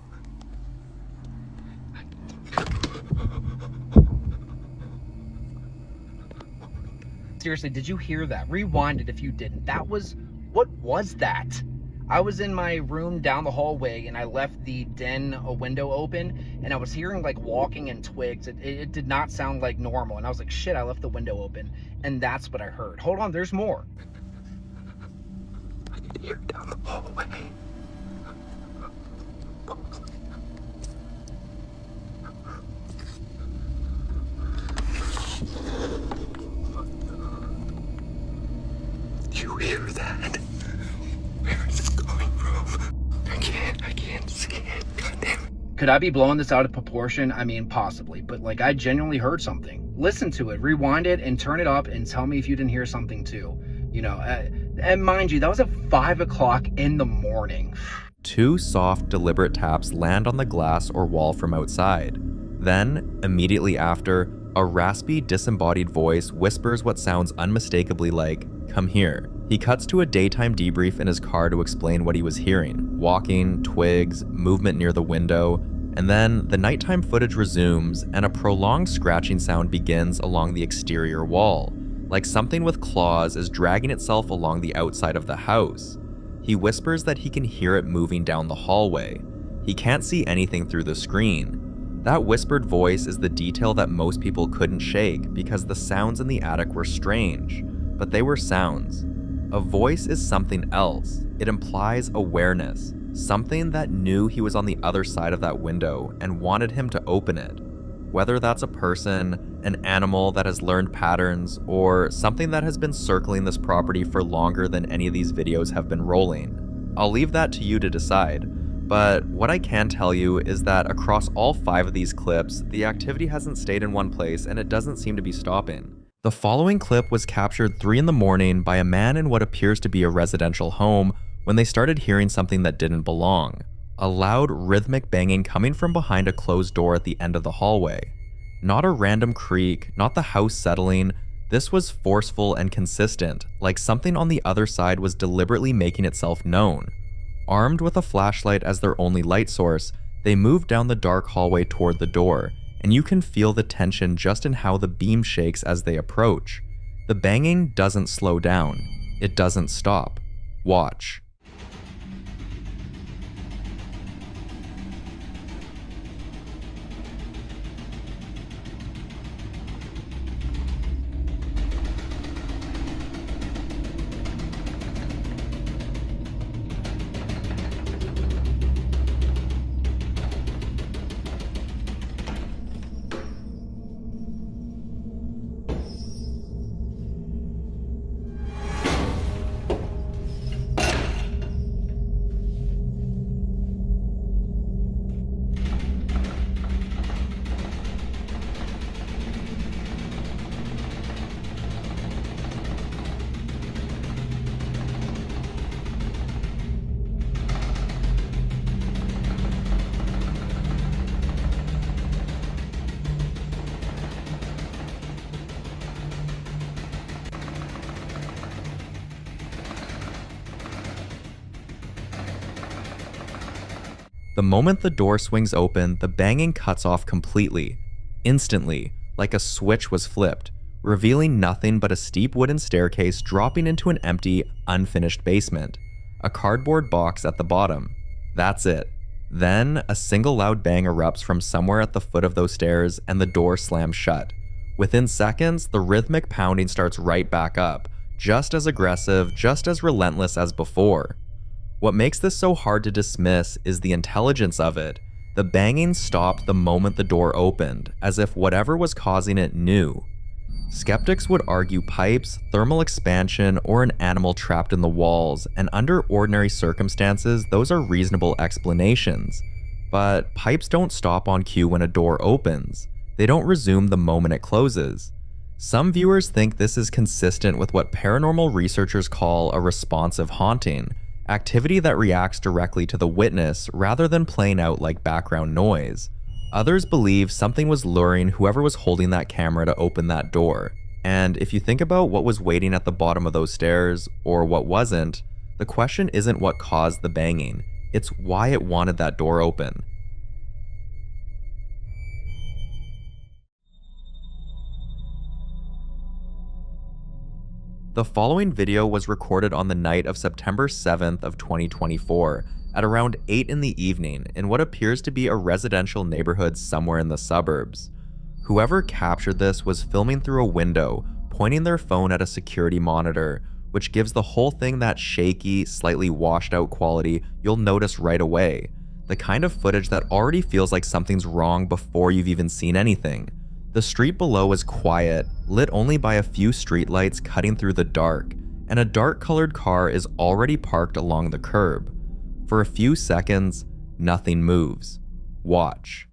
Seriously, did you hear that? Rewind it if you didn't. What was that? I was in my room down the hallway and I left the den window open and I was hearing like walking and twigs. It did not sound like normal. And I was like, shit, I left the window open. And that's what I heard. Hold on, there's more. I could hear down the hallway. You hear that? Where is it coming from? I can't see it. Goddamn. Could I be blowing this out of proportion? I mean, possibly, but like I genuinely heard something. Listen to it, rewind it, and turn it up and tell me if you didn't hear something too. You know, and mind you, that was at 5 o'clock in the morning. 2 soft, deliberate taps land on the glass or wall from outside. Then, immediately after, a raspy, disembodied voice whispers what sounds unmistakably like, "Come here." He cuts to a daytime debrief in his car to explain what he was hearing. Walking, twigs, movement near the window, and then the nighttime footage resumes and a prolonged scratching sound begins along the exterior wall, like something with claws is dragging itself along the outside of the house. He whispers that he can hear it moving down the hallway. He can't see anything through the screen. That whispered voice is the detail that most people couldn't shake because the sounds in the attic were strange, but they were sounds. A voice is something else. It implies awareness, something that knew he was on the other side of that window and wanted him to open it. Whether that's a person, an animal that has learned patterns, or something that has been circling this property for longer than any of these videos have been rolling. I'll leave that to you to decide. But what I can tell you is that across all 5 of these clips, the activity hasn't stayed in one place and it doesn't seem to be stopping. The following clip was captured 3 in the morning by a man in what appears to be a residential home when they started hearing something that didn't belong. A loud, rhythmic banging coming from behind a closed door at the end of the hallway. Not a random creak, not the house settling. This was forceful and consistent, like something on the other side was deliberately making itself known. Armed with a flashlight as their only light source, they move down the dark hallway toward the door, and you can feel the tension just in how the beam shakes as they approach. The banging doesn't slow down. It doesn't stop. Watch. The moment the door swings open, the banging cuts off completely. Instantly, like a switch was flipped, revealing nothing but a steep wooden staircase dropping into an empty, unfinished basement. A cardboard box at the bottom. That's it. Then, a single loud bang erupts from somewhere at the foot of those stairs and the door slams shut. Within seconds, the rhythmic pounding starts right back up, just as aggressive, just as relentless as before. What makes this so hard to dismiss is the intelligence of it. The banging stopped the moment the door opened, as if whatever was causing it knew. Skeptics would argue pipes, thermal expansion, or an animal trapped in the walls, and under ordinary circumstances, those are reasonable explanations. But pipes don't stop on cue when a door opens. They don't resume the moment it closes. Some viewers think this is consistent with what paranormal researchers call a responsive haunting, activity that reacts directly to the witness rather than playing out like background noise. Others believe something was luring whoever was holding that camera to open that door. And if you think about what was waiting at the bottom of those stairs, or what wasn't, the question isn't what caused the banging, it's why it wanted that door open. The following video was recorded on the night of September 7th of 2024 at around 8 in the evening in what appears to be a residential neighborhood somewhere in the suburbs. Whoever captured this was filming through a window, pointing their phone at a security monitor, which gives the whole thing that shaky, slightly washed out quality you'll notice right away. The kind of footage that already feels like something's wrong before you've even seen anything. The street below is quiet, lit only by a few streetlights cutting through the dark, and a dark-colored car is already parked along the curb. For a few seconds, nothing moves. Watch.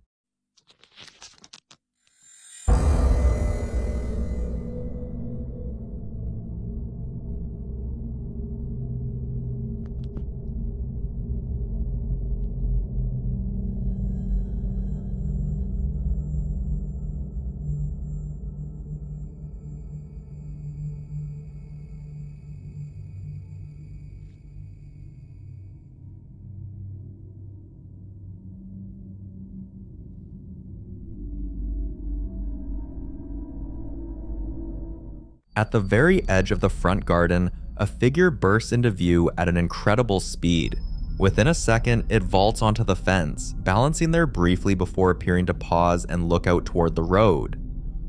At the very edge of the front garden, a figure bursts into view at an incredible speed. Within a second, it vaults onto the fence, balancing there briefly before appearing to pause and look out toward the road.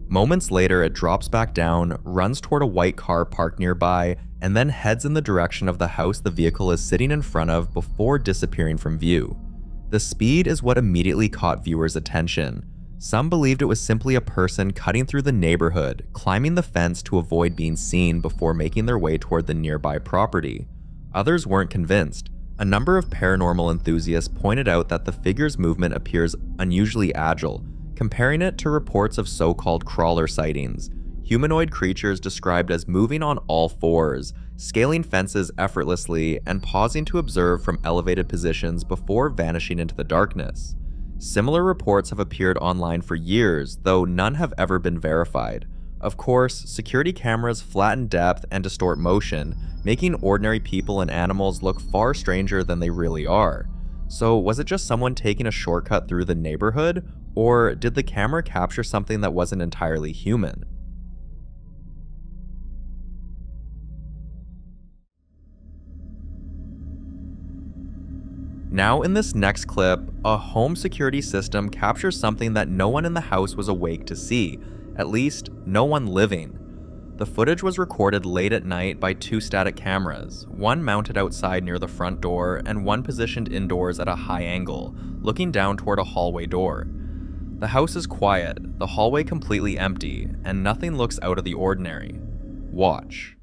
Moments later, it drops back down, runs toward a white car parked nearby, and then heads in the direction of the house the vehicle is sitting in front of before disappearing from view. The speed is what immediately caught viewers' attention. Some believed it was simply a person cutting through the neighborhood, climbing the fence to avoid being seen before making their way toward the nearby property. Others weren't convinced. A number of paranormal enthusiasts pointed out that the figure's movement appears unusually agile, comparing it to reports of so-called crawler sightings, humanoid creatures described as moving on all fours, scaling fences effortlessly, and pausing to observe from elevated positions before vanishing into the darkness. Similar reports have appeared online for years, though none have ever been verified. Of course, security cameras flatten depth and distort motion, making ordinary people and animals look far stranger than they really are. So was it just someone taking a shortcut through the neighborhood, or did the camera capture something that wasn't entirely human? Now in this next clip, a home security system captures something that no one in the house was awake to see, at least no one living. The footage was recorded late at night by two static cameras, one mounted outside near the front door and one positioned indoors at a high angle, looking down toward a hallway door. The house is quiet, the hallway completely empty, and nothing looks out of the ordinary. Watch.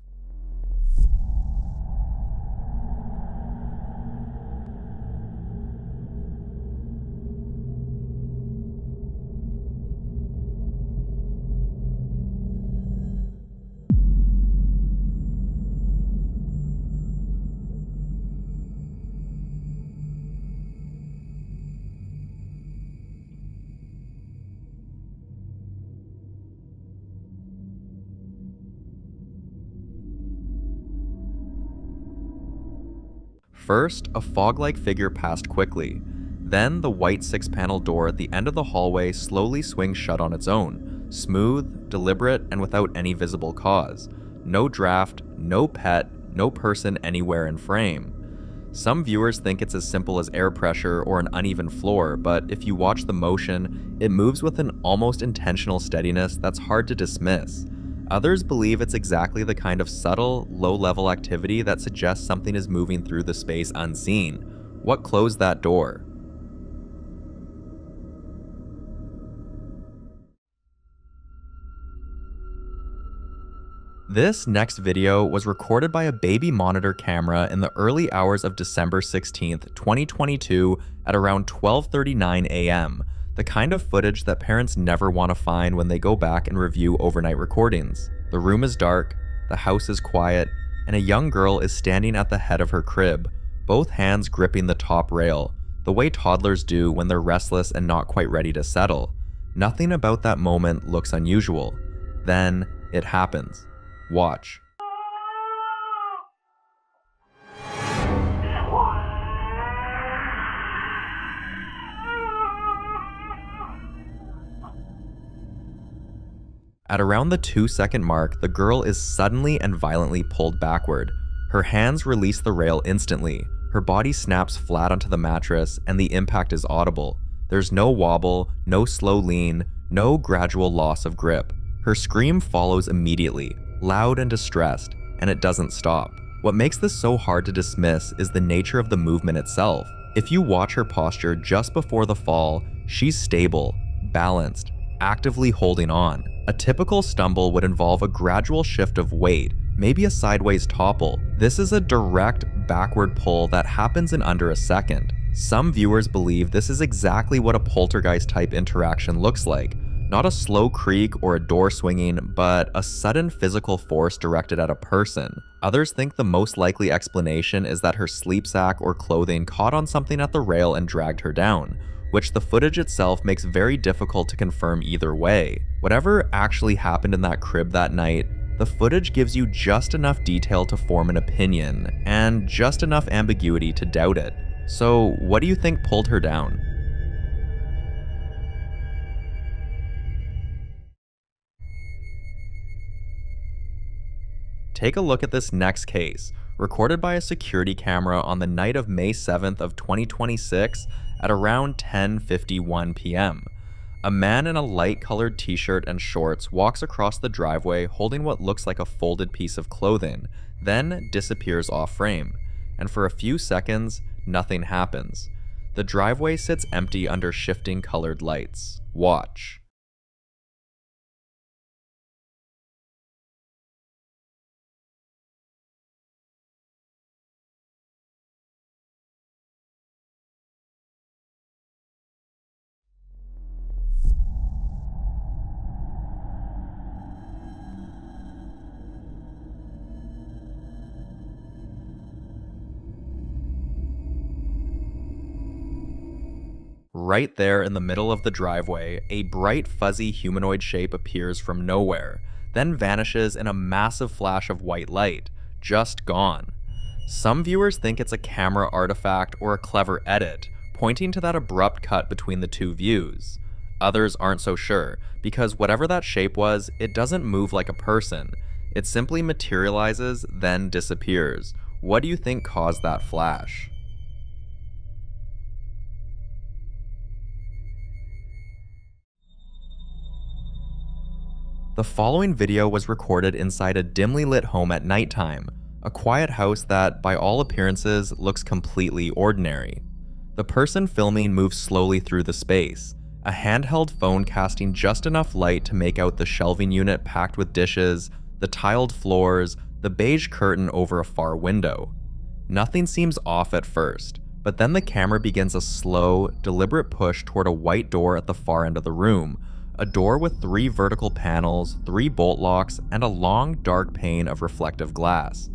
First, a fog-like figure passed quickly. Then the white 6-panel door at the end of the hallway slowly swings shut on its own, smooth, deliberate, and without any visible cause. No draft, no pet, no person anywhere in frame. Some viewers think it's as simple as air pressure or an uneven floor, but if you watch the motion, it moves with an almost intentional steadiness that's hard to dismiss. Others believe it's exactly the kind of subtle, low-level activity that suggests something is moving through the space unseen. What closed that door? This next video was recorded by a baby monitor camera in the early hours of December 16th, 2022 at around 12:39 a.m., the kind of footage that parents never want to find when they go back and review overnight recordings. The room is dark, the house is quiet, and a young girl is standing at the head of her crib, both hands gripping the top rail, the way toddlers do when they're restless and not quite ready to settle. Nothing about that moment looks unusual. Then it happens. Watch. At around the 2-second mark, the girl is suddenly and violently pulled backward. Her hands release the rail instantly. Her body snaps flat onto the mattress, and the impact is audible. There's no wobble, no slow lean, no gradual loss of grip. Her scream follows immediately, loud and distressed, and it doesn't stop. What makes this so hard to dismiss is the nature of the movement itself. If you watch her posture just before the fall, she's stable, balanced, actively holding on. A typical stumble would involve a gradual shift of weight, maybe a sideways topple. This is a direct backward pull that happens in under a second. Some viewers believe this is exactly what a poltergeist type interaction looks like. Not a slow creak or a door swinging, but a sudden physical force directed at a person. Others think the most likely explanation is that her sleep sack or clothing caught on something at the rail and dragged her down, which the footage itself makes very difficult to confirm either way. Whatever actually happened in that crib that night, the footage gives you just enough detail to form an opinion, and just enough ambiguity to doubt it. So what do you think pulled her down? Take a look at this next case, recorded by a security camera on the night of May 7th of 2026 at around 10:51 p.m. A man in a light-colored t-shirt and shorts walks across the driveway holding what looks like a folded piece of clothing, then disappears off-frame, and for a few seconds, nothing happens. The driveway sits empty under shifting colored lights. Watch. Right there in the middle of the driveway, a bright fuzzy humanoid shape appears from nowhere, then vanishes in a massive flash of white light, just gone. Some viewers think it's a camera artifact or a clever edit, pointing to that abrupt cut between the two views. Others aren't so sure, because whatever that shape was, it doesn't move like a person. It simply materializes, then disappears. What do you think caused that flash? The following video was recorded inside a dimly lit home at nighttime, a quiet house that, by all appearances, looks completely ordinary. The person filming moves slowly through the space, a handheld phone casting just enough light to make out the shelving unit packed with dishes, the tiled floors, the beige curtain over a far window. Nothing seems off at first, but then the camera begins a slow, deliberate push toward a white door at the far end of the room, a door with 3 vertical panels, 3 bolt locks, and a long, dark pane of reflective glass.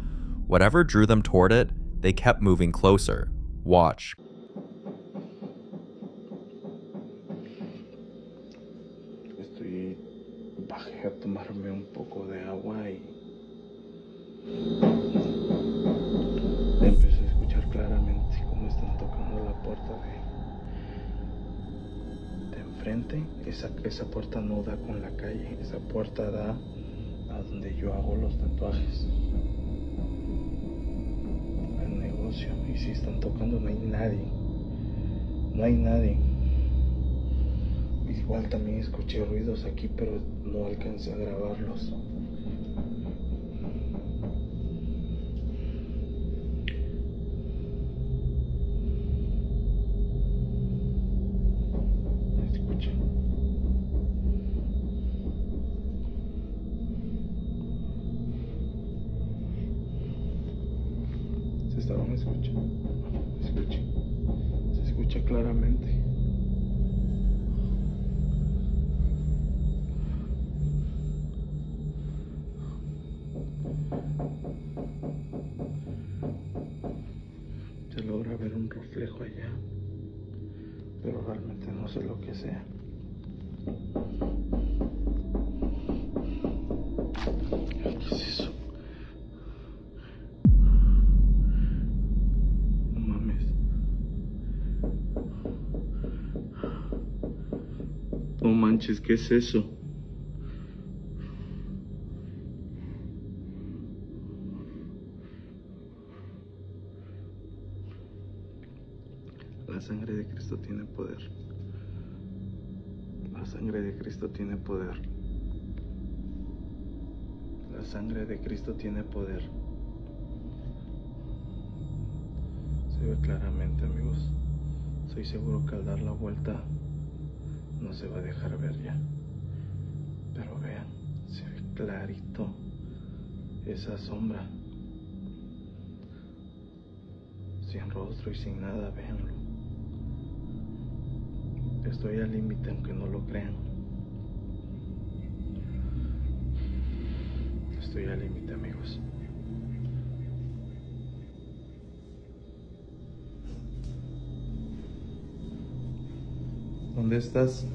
Whatever drew them toward it, they kept moving closer. Watch. Bajé a tomarme un poco de agua y empecé a escuchar claramente cómo están tocando la puerta esa puerta no da con la calle, esa puerta da a donde yo hago los tatuajes, al negocio. Y si están tocando no hay nadie, no hay nadie. Igual también escuché ruidos aquí, pero no alcancé a grabarlos. Se escucha claramente. Se logra ver un reflejo allá, pero realmente no sé lo que sea. ¿Qué es eso? No mames. No manches, ¿qué es eso? La sangre de Cristo tiene poder. La sangre de Cristo tiene poder. La sangre de Cristo tiene poder. Se ve claramente, amigos. Estoy seguro que al dar la vuelta no se va a dejar ver ya. Pero vean, se ve clarito esa sombra. Sin rostro y sin nada, véanlo. Estoy al límite, aunque no lo crean. Estoy al límite, amigos. ¿Dónde estás?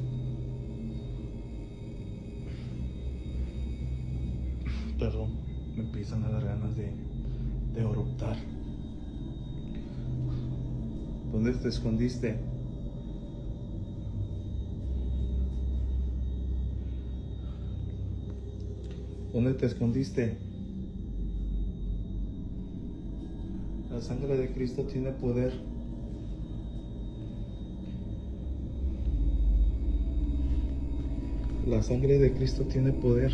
Perdón, me empiezan a dar ganas de eructar. ¿Dónde te escondiste? ¿Dónde te escondiste? La sangre de Cristo tiene poder. La sangre de Cristo tiene poder.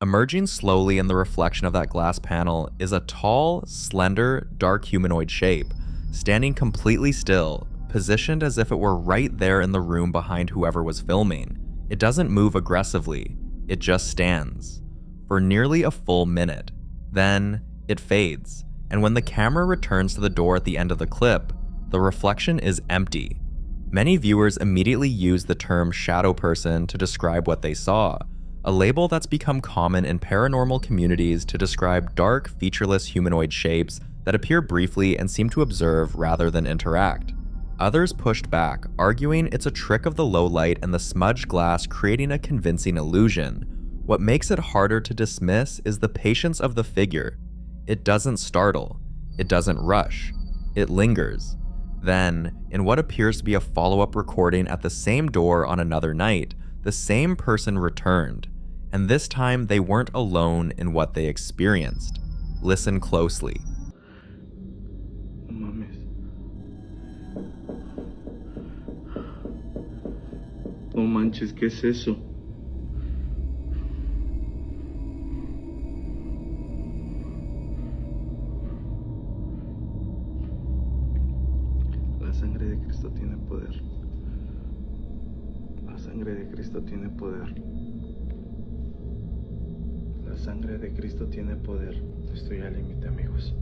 Emerging slowly in the reflection of that glass panel is a tall, slender, dark humanoid shape, standing completely still, positioned as if it were right there in the room behind whoever was filming. It doesn't move aggressively, it just stands for nearly a full minute. Then it fades, and when the camera returns to the door at the end of the clip, the reflection is empty. Many viewers immediately use the term shadow person to describe what they saw, a label that's become common in paranormal communities to describe dark, featureless humanoid shapes that appear briefly and seem to observe rather than interact. Others pushed back, arguing it's a trick of the low light and the smudged glass creating a convincing illusion. What makes it harder to dismiss is the patience of the figure. It doesn't startle, it doesn't rush, it lingers. Then, in what appears to be a follow-up recording at the same door on another night, the same person returned, and this time they weren't alone in what they experienced. Listen closely. No mames. No manches, ¿qué es eso? La sangre de Cristo tiene poder. La sangre de Cristo tiene poder. La sangre de Cristo tiene poder. Estoy al límite, amigos.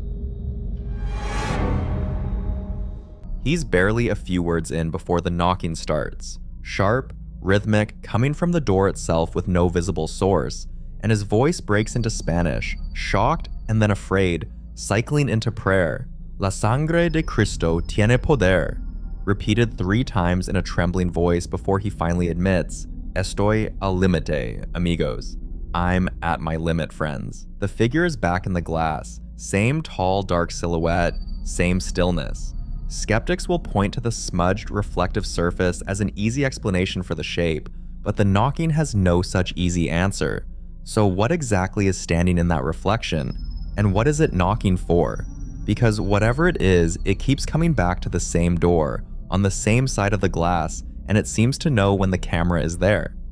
He's barely a few words in before the knocking starts. Sharp, rhythmic, coming from the door itself with no visible source, and his voice breaks into Spanish, shocked and then afraid, cycling into prayer. La sangre de Cristo tiene poder, repeated 3 times in a trembling voice before he finally admits, Estoy al límite, amigos. I'm at my limit, friends. The figure is back in the glass. Same tall, dark silhouette, same stillness. Skeptics will point to the smudged, reflective surface as an easy explanation for the shape, but the knocking has no such easy answer. So what exactly is standing in that reflection? And what is it knocking for? Because whatever it is, it keeps coming back to the same door, on the same side of the glass, and it seems to know when the camera is there.